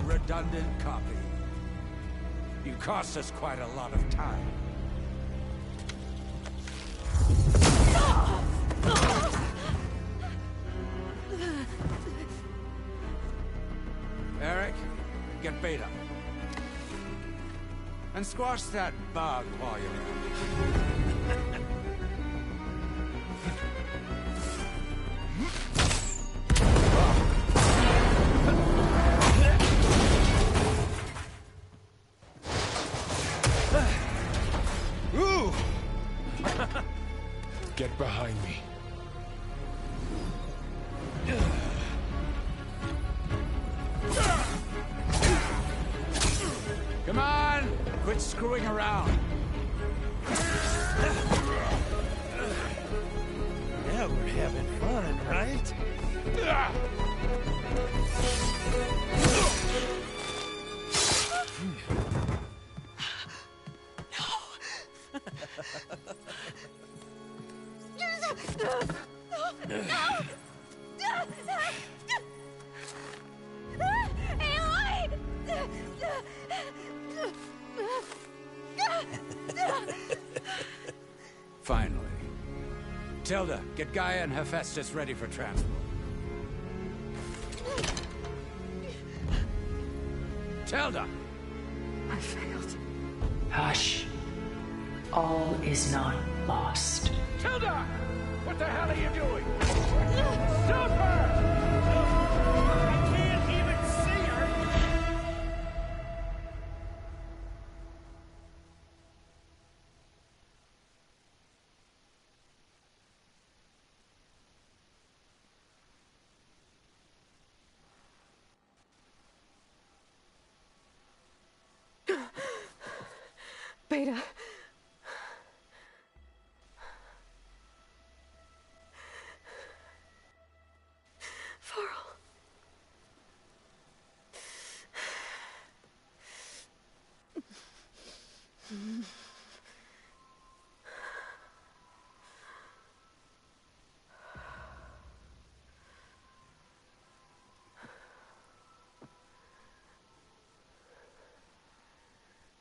Redundant copy. You cost us quite a lot of time. Eric, get Beta. And squash that bug while you're at it. Get behind me. Come on! Quit screwing around. Now we're having fun, right? Finally. Tilda, get Gaia and Hephaestus ready for transport. Tilda! I failed. Hush. All is not lost. Tilda! What the hell are you doing? Stop her! I can't even see her! Beta. Varl.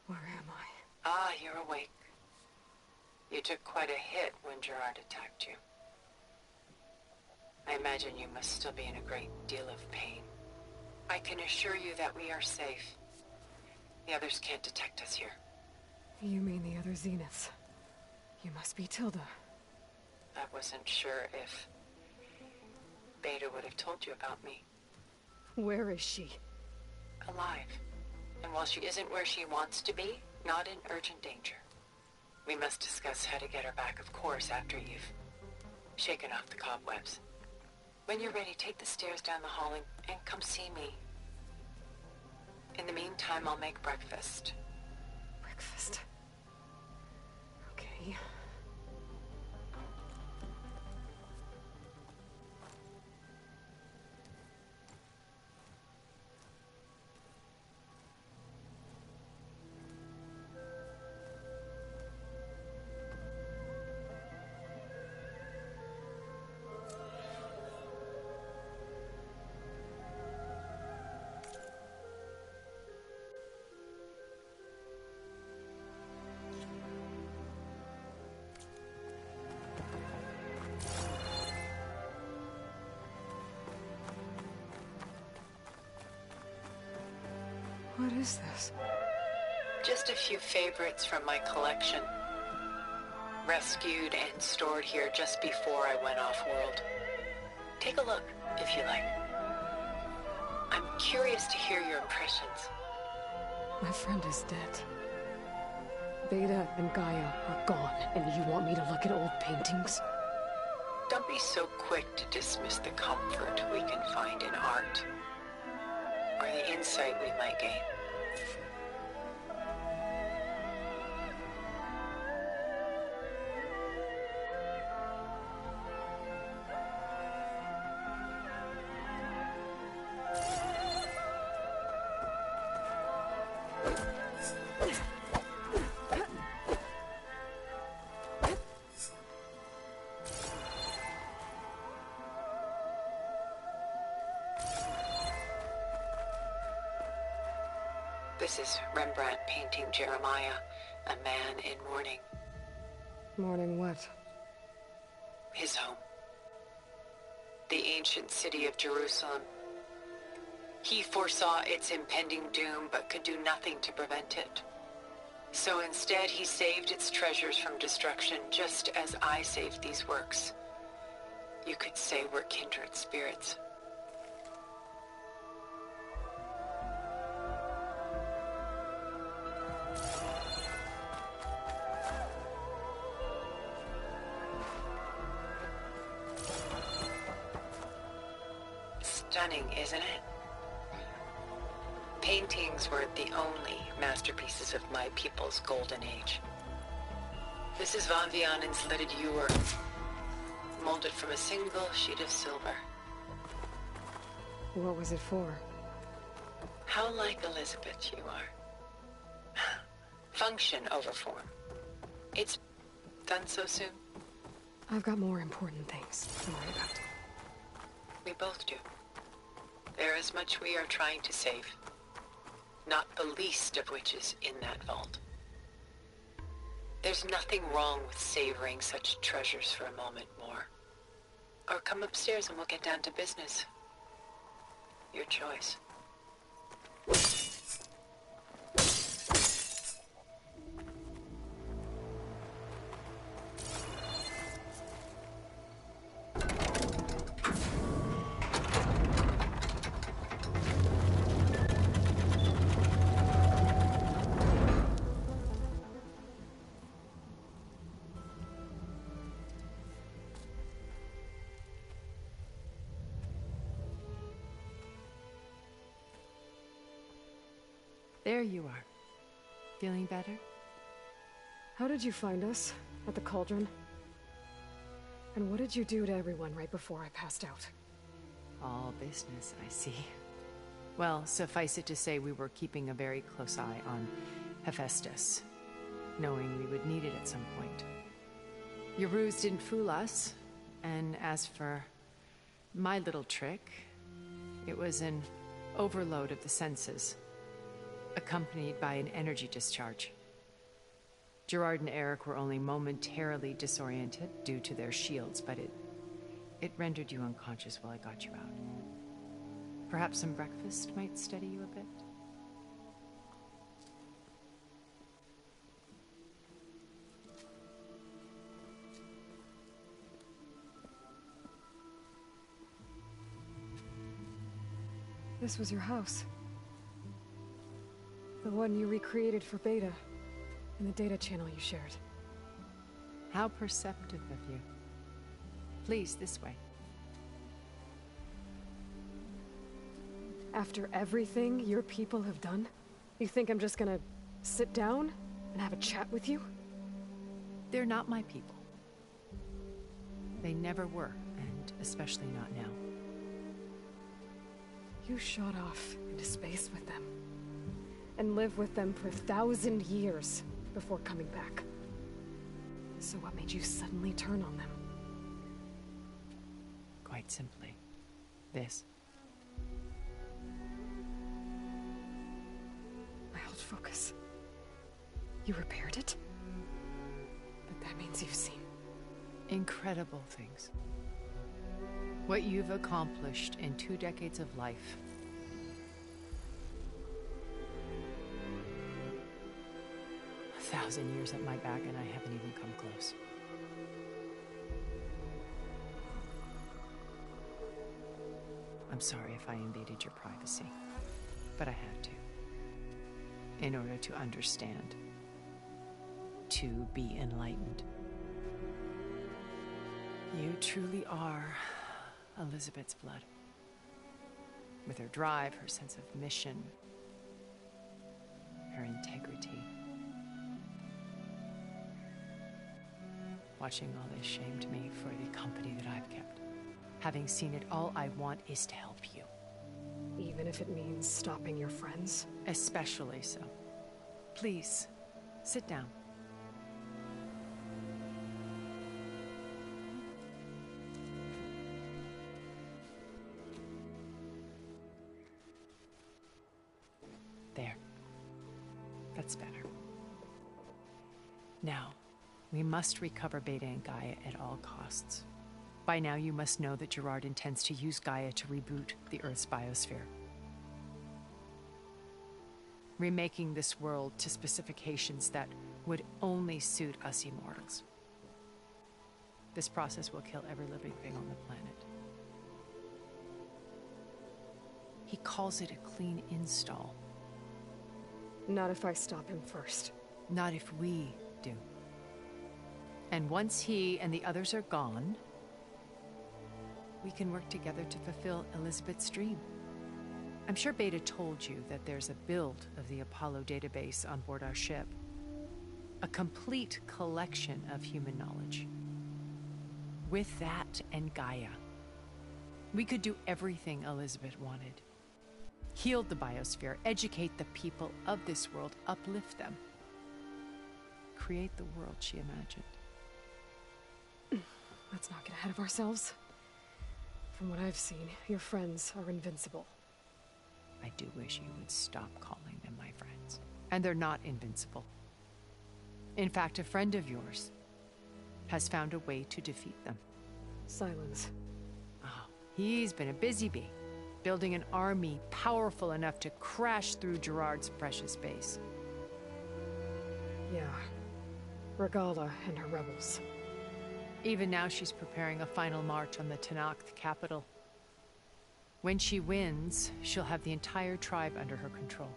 Where am I? Ah, you're awake. You took quite a hit when Gerard attacked you. I imagine you must still be in a great deal of pain. I can assure you that we are safe. The others can't detect us here. You mean the other Zeniths? You must be Tilda. I wasn't sure if Beta would have told you about me. Where is she? Alive. And while she isn't where she wants to be, not in urgent danger. We must discuss how to get her back, of course, after you've shaken off the cobwebs. When you're ready, take the stairs down the hall and come see me. In the meantime, I'll make breakfast. Breakfast. Okay. What is this? Just a few favorites from my collection. Rescued and stored here just before I went off-world. Take a look, if you like. I'm curious to hear your impressions. My friend is dead. Beta and Gaia are gone, and you want me to look at old paintings? Don't be so quick to dismiss the comfort we can find in art, or the insight we might gain. This is Rembrandt painting Jeremiah, a man in mourning. Mourning what? His home. The ancient city of Jerusalem. He foresaw its impending doom, but could do nothing to prevent it. So instead, he saved its treasures from destruction, just as I saved these works. You could say we're kindred spirits. Stunning, isn't it? paintings were the only masterpieces of my people's golden age. This is Van Vianen's leaded ewer, molded from a single sheet of silver. What was it for? How like Elizabeth you are. Function over form. It's done so soon. I've got more important things to worry about. We both do. There is much we are trying to save. Not the least of which is in that vault. There's nothing wrong with savoring such treasures for a moment more. Or come upstairs and we'll get down to business. Your choice. There you are. Feeling better? How did you find us? At the cauldron? And what did you do to everyone right before I passed out? All business, I see. Well, suffice it to say we were keeping a very close eye on Hephaestus, knowing we would need it at some point. Your ruse didn't fool us, and as for my little trick, it was an overload of the senses, accompanied by an energy discharge. Gerard and Eric were only momentarily disoriented due to their shields, but it rendered you unconscious while I got you out. Perhaps some breakfast might steady you a bit? This was your house. The one you recreated for Beta, in the data channel you shared. How perceptive of you. Please, this way. After everything your people have done, you think I'm just gonna sit down and have a chat with you? They're not my people. They never were, and especially not now. You shot off into space with them. And lived with them for 1,000 years before coming back. So what made you suddenly turn on them? Quite simply, this. My old focus. You repaired it? But that means you've seen... incredible things. What you've accomplished in 2 decades of life. A 1,000 years at my back and I haven't even come close. I'm sorry if I invaded your privacy, but I had to. In order to understand. To be enlightened. You truly are Elizabeth's blood. With her drive, her sense of mission, her integrity. Watching all this shamed me for the company that I've kept. Having seen it, all I want is to help you. Even if it means stopping your friends? Especially so. Please, sit down. There. That's better. Now, we must recover Beta and Gaia at all costs. By now, you must know that Gerard intends to use Gaia to reboot the Earth's biosphere. Remaking this world to specifications that would only suit us immortals. This process will kill every living thing on the planet. He calls it a clean install. Not if I stop him first. Not if we do. And once he and the others are gone, we can work together to fulfill Elizabeth's dream. I'm sure Beta told you that there's a build of the Apollo database on board our ship. A complete collection of human knowledge. With that and Gaia, we could do everything Elizabeth wanted. Heal the biosphere, educate the people of this world, uplift them. Create the world she imagined. Let's not get ahead of ourselves. From what I've seen, your friends are invincible. I do wish you would stop calling them my friends. And they're not invincible. In fact, a friend of yours has found a way to defeat them. Silence. Oh, he's been a busy bee, building an army powerful enough to crash through Gerard's precious base. Yeah. Regala and her rebels. Even now she's preparing a final march on the Tenakth capital. When she wins, she'll have the entire tribe under her control.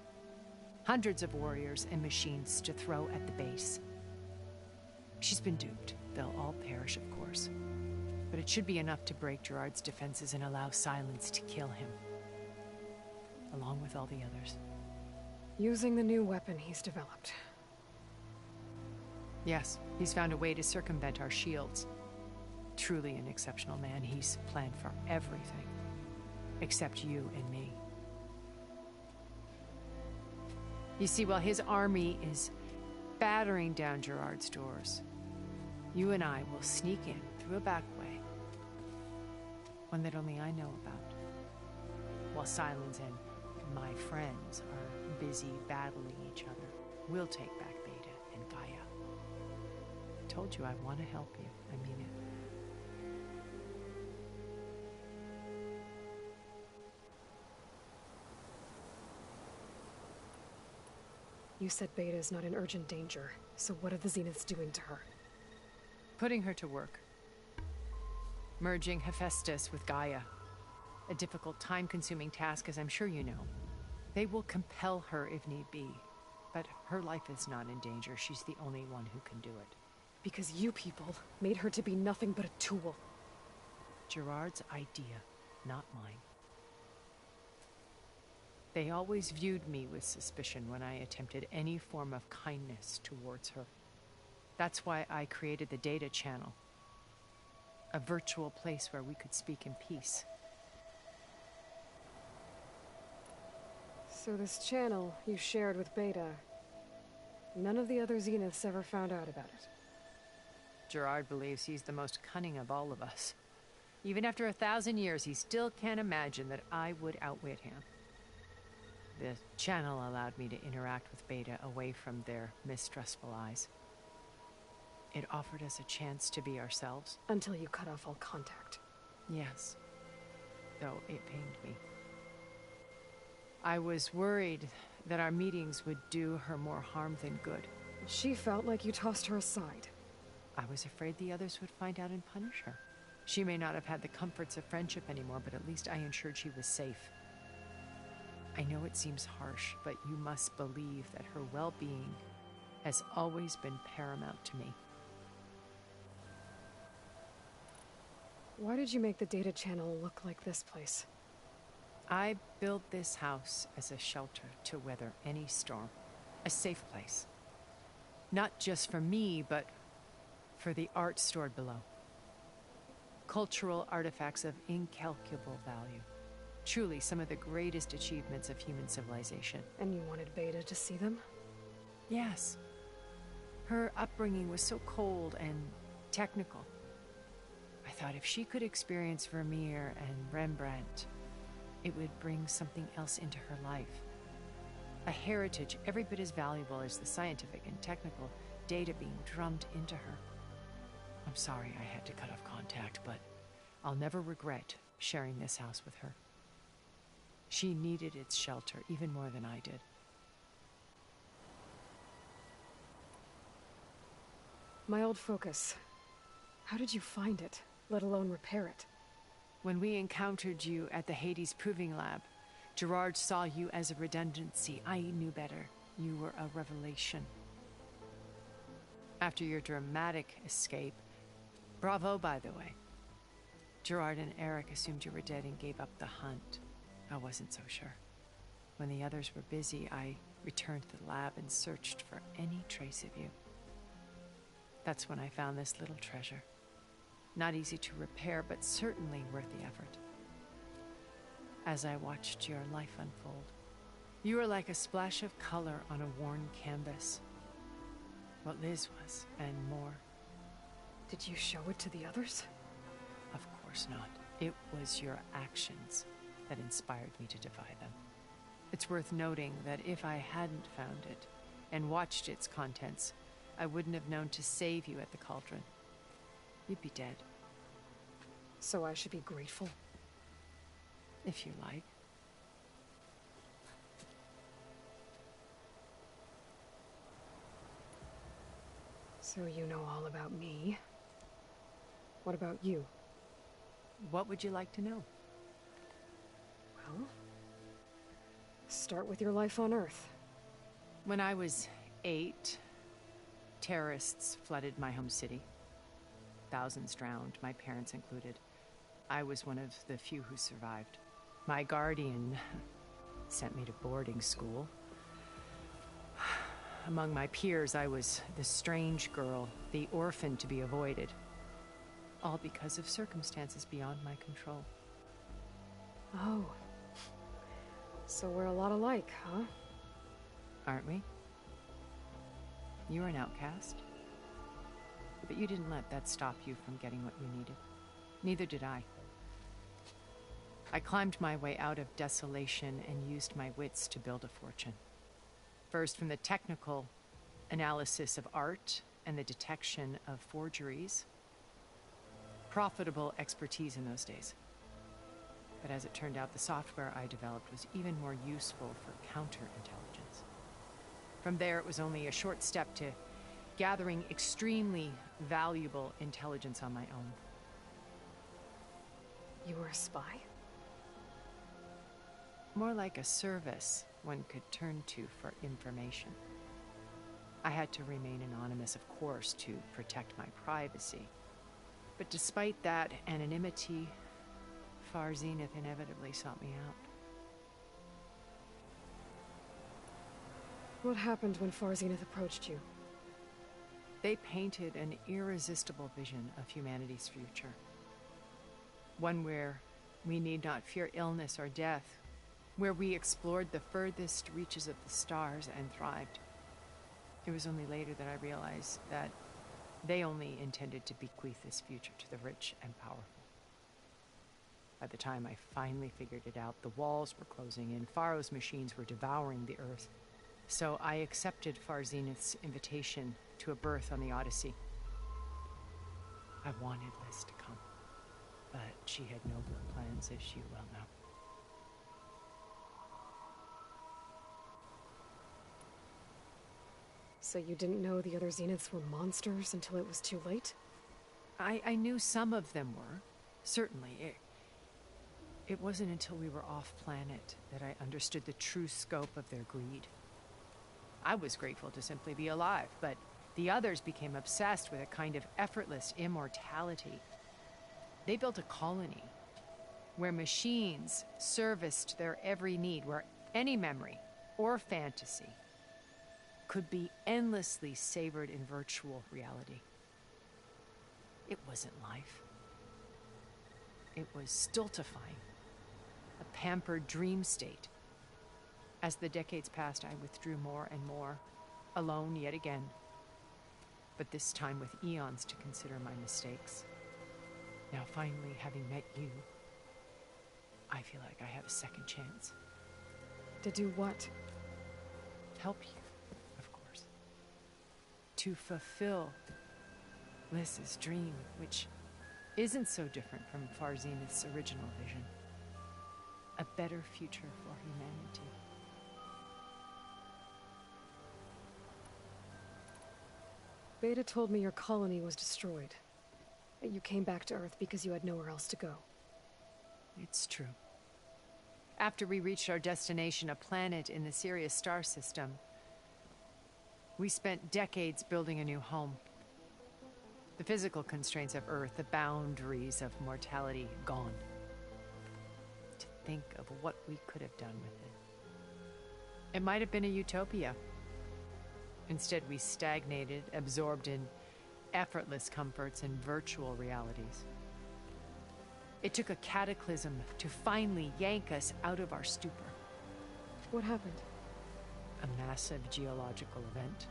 Hundreds of warriors and machines to throw at the base. She's been duped. They'll all perish, of course. But it should be enough to break Gerard's defenses and allow Silence to kill him. Along with all the others. Using the new weapon he's developed. Yes, he's found a way to circumvent our shields. Truly an exceptional man. He's planned for everything. Except you and me. You see, while his army is battering down Gerard's doors, you and I will sneak in through a back way. One that only I know about. While Silence and my friends are busy battling each other, we'll take back Beta and Gaia. I told you I want to help you. I mean it. You said Beta is not in urgent danger, so what are the Zeniths doing to her? Putting her to work. Merging Hephaestus with Gaia. A difficult, time-consuming task, as I'm sure you know. They will compel her if need be, but her life is not in danger. She's the only one who can do it. Because you people made her to be nothing but a tool. Gerard's idea, not mine. They always viewed me with suspicion when I attempted any form of kindness towards her. That's why I created the data channel. A virtual place where we could speak in peace. So this channel you shared with Beta, none of the other Zeniths ever found out about it? Gerard believes he's the most cunning of all of us. Even after 1,000 years, he still can't imagine that I would outwit him. The channel allowed me to interact with Beta away from their mistrustful eyes. It offered us a chance to be ourselves. Until you cut off all contact. Yes. Though it pained me. I was worried that our meetings would do her more harm than good. She felt like you tossed her aside. I was afraid the others would find out and punish her. She may not have had the comforts of friendship anymore, but at least I ensured she was safe. I know it seems harsh, but you must believe that her well-being has always been paramount to me. Why did you make the data channel look like this place? I built this house as a shelter to weather any storm. A safe place. Not just for me, but for the art stored below. Cultural artifacts of incalculable value. Truly some of the greatest achievements of human civilization. And you wanted Beta to see them? Yes. Her upbringing was so cold and technical. I thought if she could experience Vermeer and Rembrandt, it would bring something else into her life. A heritage every bit as valuable as the scientific and technical data being drummed into her. I'm sorry I had to cut off contact, but I'll never regret sharing this house with her. She needed its shelter even more than I did. My old focus. How did you find it, let alone repair it? When we encountered you at the Hades Proving Lab, Gerard saw you as a redundancy. I knew better. You were a revelation. After your dramatic escape, bravo, by the way. Gerard and Eric assumed you were dead and gave up the hunt. I wasn't so sure. When the others were busy, I returned to the lab and searched for any trace of you. That's when I found this little treasure. Not easy to repair, but certainly worth the effort. As I watched your life unfold, you were like a splash of color on a worn canvas. What Liz was, and more. Did you show it to the others? Of course not. It was your actions that inspired me to defy them. It's worth noting that if I hadn't found it and watched its contents, I wouldn't have known to save you at the cauldron. You'd be dead. So I should be grateful? If you like. So you know all about me. What about you? What would you like to know? Well, start with your life on Earth. When I was 8, terrorists flooded my home city. Thousands drowned, my parents included. I was one of the few who survived. My guardian sent me to boarding school. Among my peers, I was the strange girl, the orphan to be avoided. All because of circumstances beyond my control. Oh. So we're a lot alike, huh? Aren't we? You were an outcast. But you didn't let that stop you from getting what you needed. Neither did I. I climbed my way out of desolation and used my wits to build a fortune. First, from the technical analysis of art and the detection of forgeries. Profitable expertise in those days. But as it turned out, the software I developed was even more useful for counterintelligence. From there, it was only a short step to gathering extremely valuable intelligence on my own. You were a spy? More like a service one could turn to for information. I had to remain anonymous, of course, to protect my privacy. But despite that anonymity, Far Zenith inevitably sought me out. What happened when Far Zenith approached you? They painted an irresistible vision of humanity's future. One where we need not fear illness or death, where we explored the furthest reaches of the stars and thrived. It was only later that I realized that they only intended to bequeath this future to the rich and powerful. By the time I finally figured it out, the walls were closing in, Pharaoh's machines were devouring the Earth. So I accepted Far Zenith's invitation to a berth on the Odyssey. I wanted Liz to come, but she had nobler plans, as you well know. So you didn't know the other Zeniths were monsters until it was too late? I knew some of them were, certainly. It wasn't until we were off-planet that I understood the true scope of their greed. I was grateful to simply be alive, but the others became obsessed with a kind of effortless immortality. They built a colony where machines serviced their every need, where any memory or fantasy could be endlessly savored in virtual reality. It wasn't life. It was stultifying, a pampered dream state. As the decades passed, I withdrew more and more, alone yet again, but this time with eons to consider my mistakes. Now finally, having met you, I feel like I have a second chance. To do what? Help you, of course. To fulfill Liz's dream, which isn't so different from Far Zenith's original vision. A better future for humanity. Beta told me your colony was destroyed. That you came back to Earth because you had nowhere else to go. It's true. After we reached our destination, a planet in the Sirius star system, we spent decades building a new home. The physical constraints of Earth, the boundaries of mortality, gone. To think of what we could have done with it. It might have been a utopia. Instead, we stagnated, absorbed in effortless comforts and virtual realities. It took a cataclysm to finally yank us out of our stupor. What happened? A massive geological event.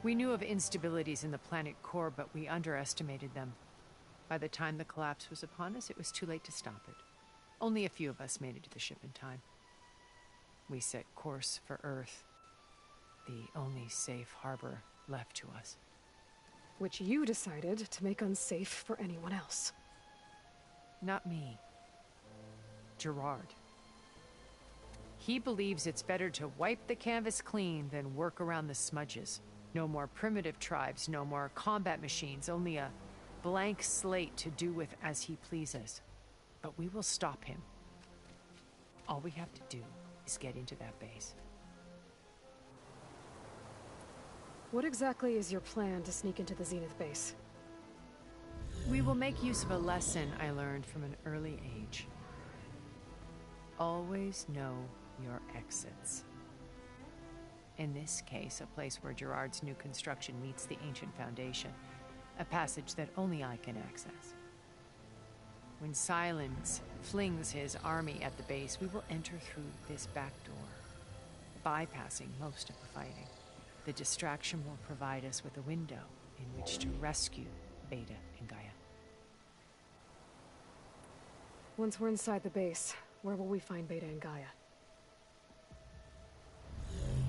We knew of instabilities in the planet core, but we underestimated them. By the time the collapse was upon us, it was too late to stop it. Only a few of us made it to the ship in time. We set course for Earth, the only safe harbor left to us. Which you decided to make unsafe for anyone else. Not me. Gerard. He believes it's better to wipe the canvas clean than work around the smudges. No more primitive tribes, no more combat machines, only a blank slate to do with as he pleases. But we will stop him. All we have to do is get into that base. What exactly is your plan to sneak into the Zenith base? We will make use of a lesson I learned from an early age. Always know your exits. In this case, a place where Gerard's new construction meets the ancient foundation, a passage that only I can access. When Silence flings his army at the base, we will enter through this back door, bypassing most of the fighting. The distraction will provide us with a window in which to rescue Beta and Gaia. Once we're inside the base, where will we find Beta and Gaia?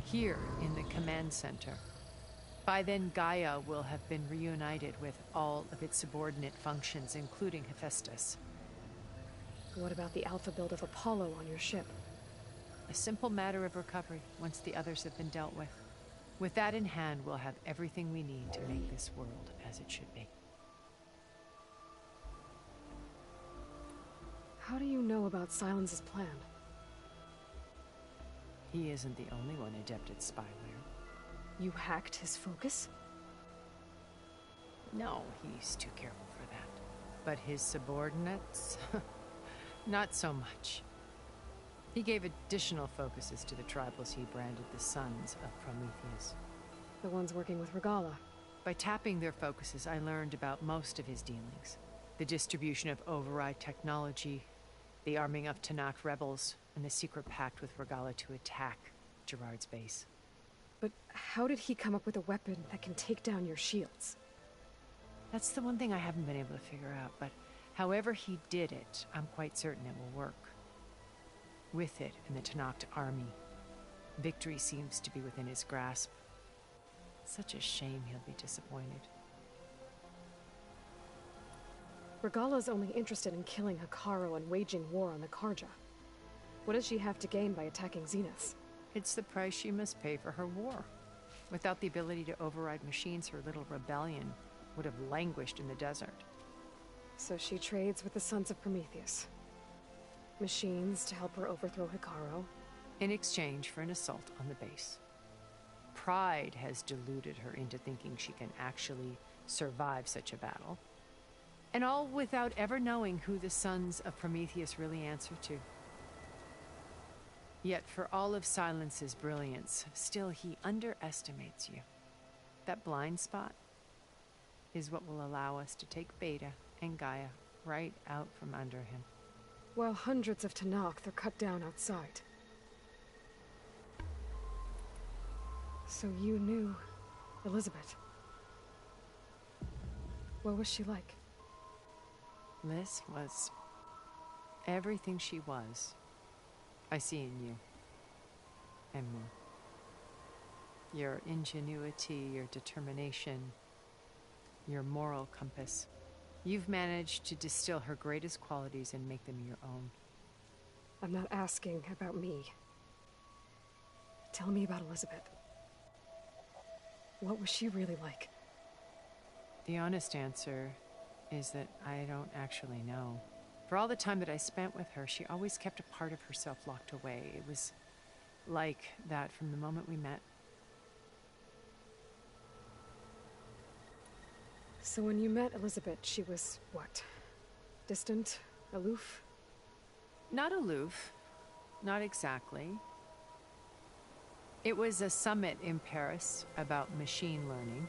Here in the command center. By then, Gaia will have been reunited with all of its subordinate functions, including Hephaestus. What about the alpha build of Apollo on your ship? A simple matter of recovery once the others have been dealt with. With that in hand, we'll have everything we need to make this world as it should be. How do you know about Silence's plan? He isn't the only one adept at spyware. You hacked his focus? No, he's too careful for that. But his subordinates? Not so much. He gave additional focuses to the tribals he branded the Sons of Prometheus. The ones working with Regala. By tapping their focuses, I learned about most of his dealings. The distribution of override technology, the arming of Tanakh rebels, and the secret pact with Regala to attack Gerard's base. But how did he come up with a weapon that can take down your shields? That's the one thing I haven't been able to figure out, but however he did it, I'm quite certain it will work. With it and the Tanakh army, victory seems to be within his grasp. Such a shame he'll be disappointed. Regala's only interested in killing Hekarro and waging war on the Karja. What does she have to gain by attacking Zenith? It's the price she must pay for her war. Without the ability to override machines, her little rebellion would have languished in the desert. So she trades with the Sons of Prometheus. Machines to help her overthrow Hekarro. In exchange for an assault on the base. Pride has deluded her into thinking she can actually survive such a battle. And all without ever knowing who the Sons of Prometheus really answer to. Yet for all of Silence's brilliance, still he underestimates you. That blind spot is what will allow us to take Beta and Gaia right out from under him. While hundreds of Tanakh are cut down outside. So you knew Elizabeth. What was she like? Liz was everything she was. I see in you. And more. Your ingenuity, your determination, your moral compass. You've managed to distill her greatest qualities and make them your own. I'm not asking about me. Tell me about Elizabeth. What was she really like? The honest answer is that I don't actually know. For all the time that I spent with her, she always kept a part of herself locked away. It was like that from the moment we met. So when you met Elizabeth, she was what? Distant? Aloof? Not aloof. Not exactly. It was a summit in Paris about machine learning,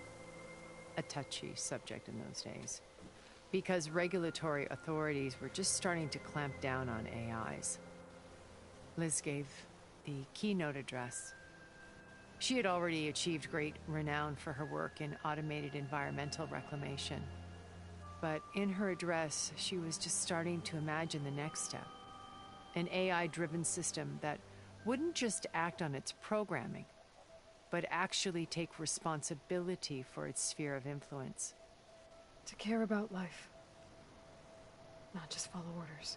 a touchy subject in those days, because regulatory authorities were just starting to clamp down on AIs. Liz gave the keynote address. She had already achieved great renown for her work in automated environmental reclamation. But in her address, she was just starting to imagine the next step. An AI-driven system that wouldn't just act on its programming, but actually take responsibility for its sphere of influence. To care about life, not just follow orders.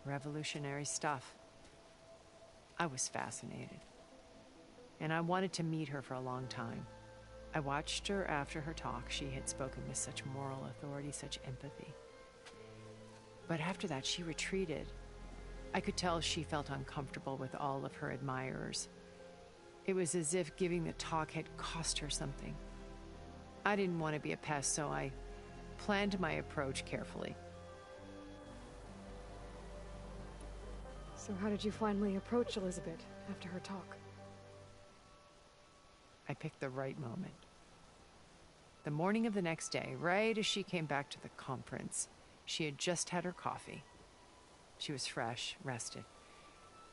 Revolutionary stuff. I was fascinated. And I wanted to meet her for a long time. I watched her after her talk. She had spoken with such moral authority, such empathy. But after that, she retreated. I could tell she felt uncomfortable with all of her admirers. It was as if giving the talk had cost her something. I didn't want to be a pest, so I planned my approach carefully. So how did you finally approach Elizabeth after her talk? I picked the right moment. The morning of the next day, right as she came back to the conference, she had just had her coffee. She was fresh, rested.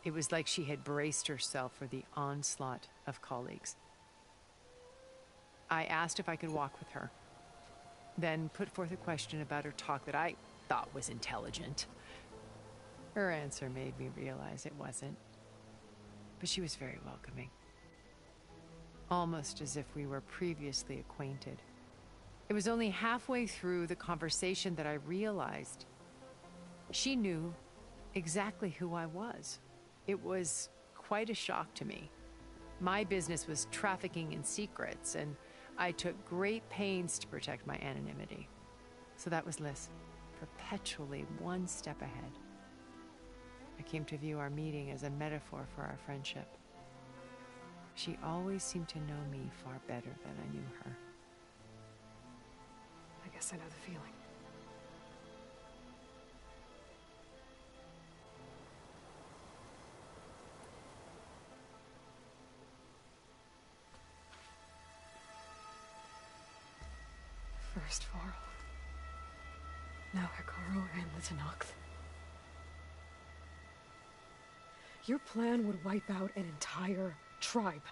It was like she had braced herself for the onslaught of colleagues. I asked if I could walk with her, then put forth a question about her talk that I thought was intelligent. Her answer made me realize it wasn't, but she was very welcoming. Almost as if we were previously acquainted. It was only halfway through the conversation that I realized she knew exactly who I was. It was quite a shock to me. My business was trafficking in secrets, and I took great pains to protect my anonymity. So that was Liz, perpetually one step ahead. I came to view our meeting as a metaphor for our friendship. She always seemed to know me far better than I knew her. I guess I know the feeling. First Varl. Now Hikaru and the Tenakth. Your plan would wipe out an entire tribe.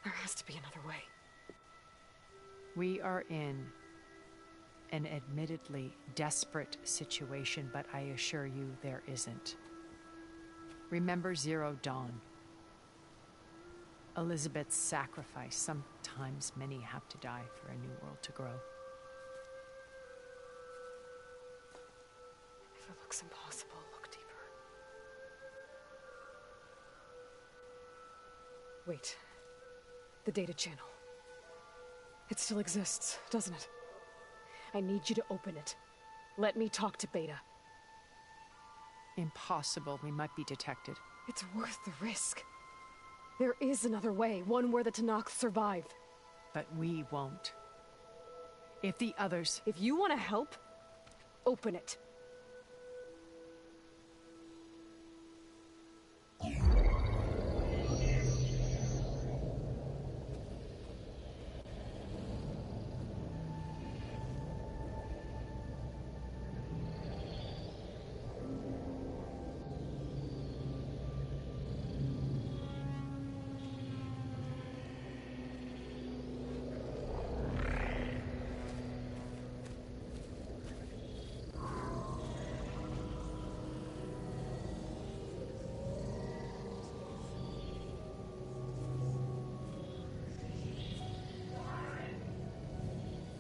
There has to be another way. We are in an admittedly desperate situation, but I assure you there isn't. Remember Zero Dawn. Elizabeth's sacrifice. Sometimes many have to die for a new world to grow. If it looks impossible, look deeper. Wait. The data channel. It still exists, doesn't it? I need you to open it. Let me talk to Beta. Impossible. We might be detected. It's worth the risk. There is another way, one where the Tenakth survive. But we won't. If the others... If you want to help, open it.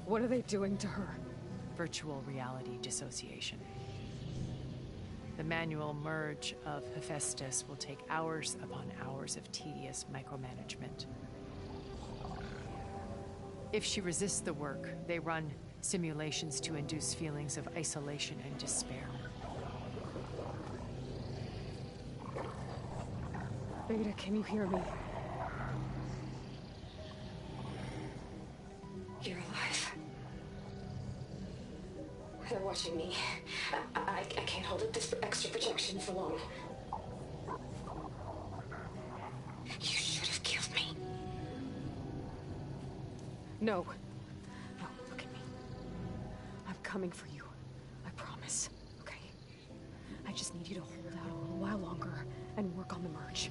What are they doing to her? Virtual reality dissociation. The manual merge of Hephaestus will take hours upon hours of tedious micromanagement. If she resists the work, they run simulations to induce feelings of isolation and despair. Beta, can you hear me? You're alive. They're watching me. I can't hold up this extra projection for long. No. No, look at me. I'm coming for you. I promise. Okay? I just need you to hold out a little while longer and work on the merge.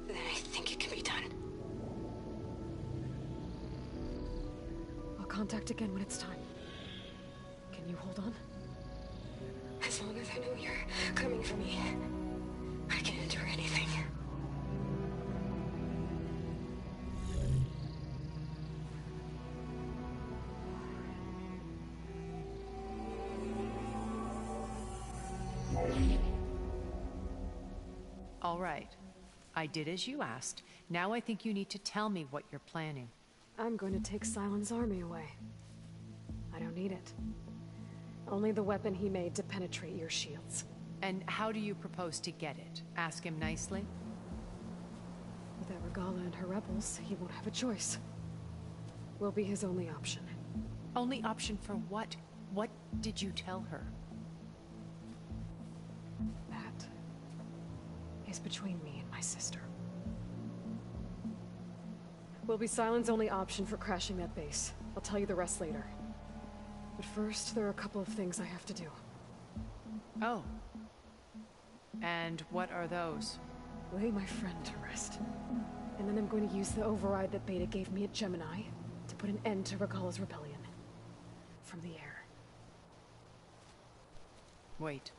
Then I think it can be done. I'll contact again when it's time. Can you hold on? As long as I know you're coming for me, I can endure anything. All right. I did as you asked. Now I think you need to tell me what you're planning. I'm going to take Sylens' army away. I don't need it. Only the weapon he made to penetrate your shields. And how do you propose to get it? Ask him nicely? Without Regala and her rebels, he won't have a choice. We'll be his only option. Only option for what? What did you tell her? That is between me and my sister. Will be Sylens' only option for crashing that base. I'll tell you the rest later. But first, there are a couple of things I have to do. Oh. And what are those? Lay my friend to rest. And then I'm going to use the override that Beta gave me at Gemini to put an end to Regala's rebellion. From the air. Wait.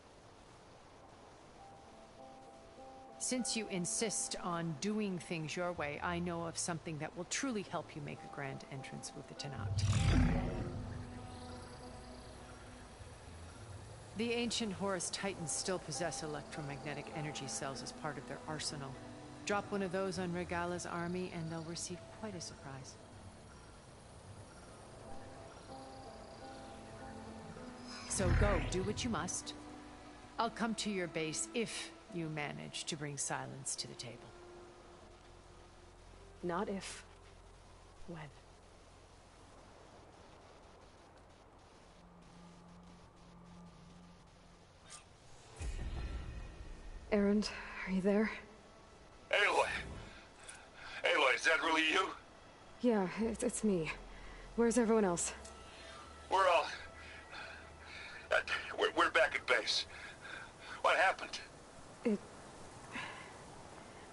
Since you insist on doing things your way, I know of something that will truly help you make a grand entrance with the Tenat. The ancient Horus Titans still possess electromagnetic energy cells as part of their arsenal. Drop one of those on Regala's army and they'll receive quite a surprise. So go, do what you must. I'll come to your base if you manage to bring Sylens to the table. Not if. When. Erend, are you there? Aloy! Aloy, is that really you? Yeah, it's me. Where's everyone else? We're all... we're back at base. What happened?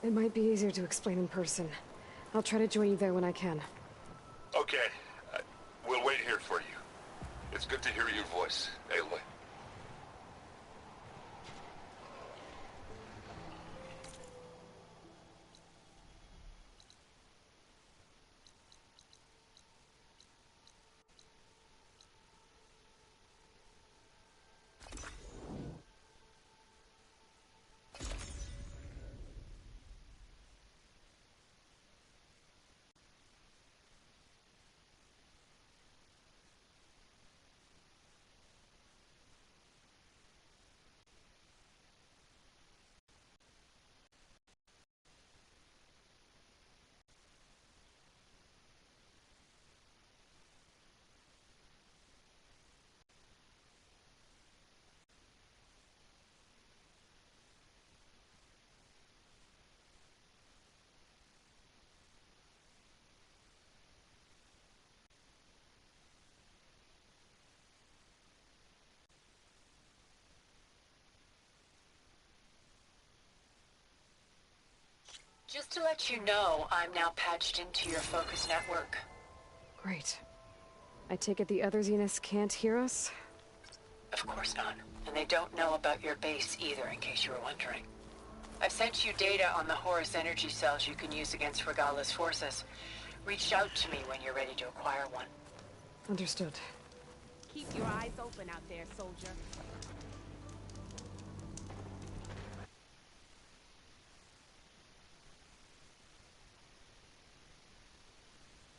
It might be easier to explain in person. I'll try to join you there when I can. Okay. We'll wait here for you. It's good to hear your voice, Aloy. Just to let you know, I'm now patched into your focus network. Great. I take it the other Zeniths can't hear us? Of course not. And they don't know about your base either, in case you were wondering. I've sent you data on the Horus energy cells you can use against Regala's forces. Reach out to me when you're ready to acquire one. Understood. Keep your eyes open out there, soldier.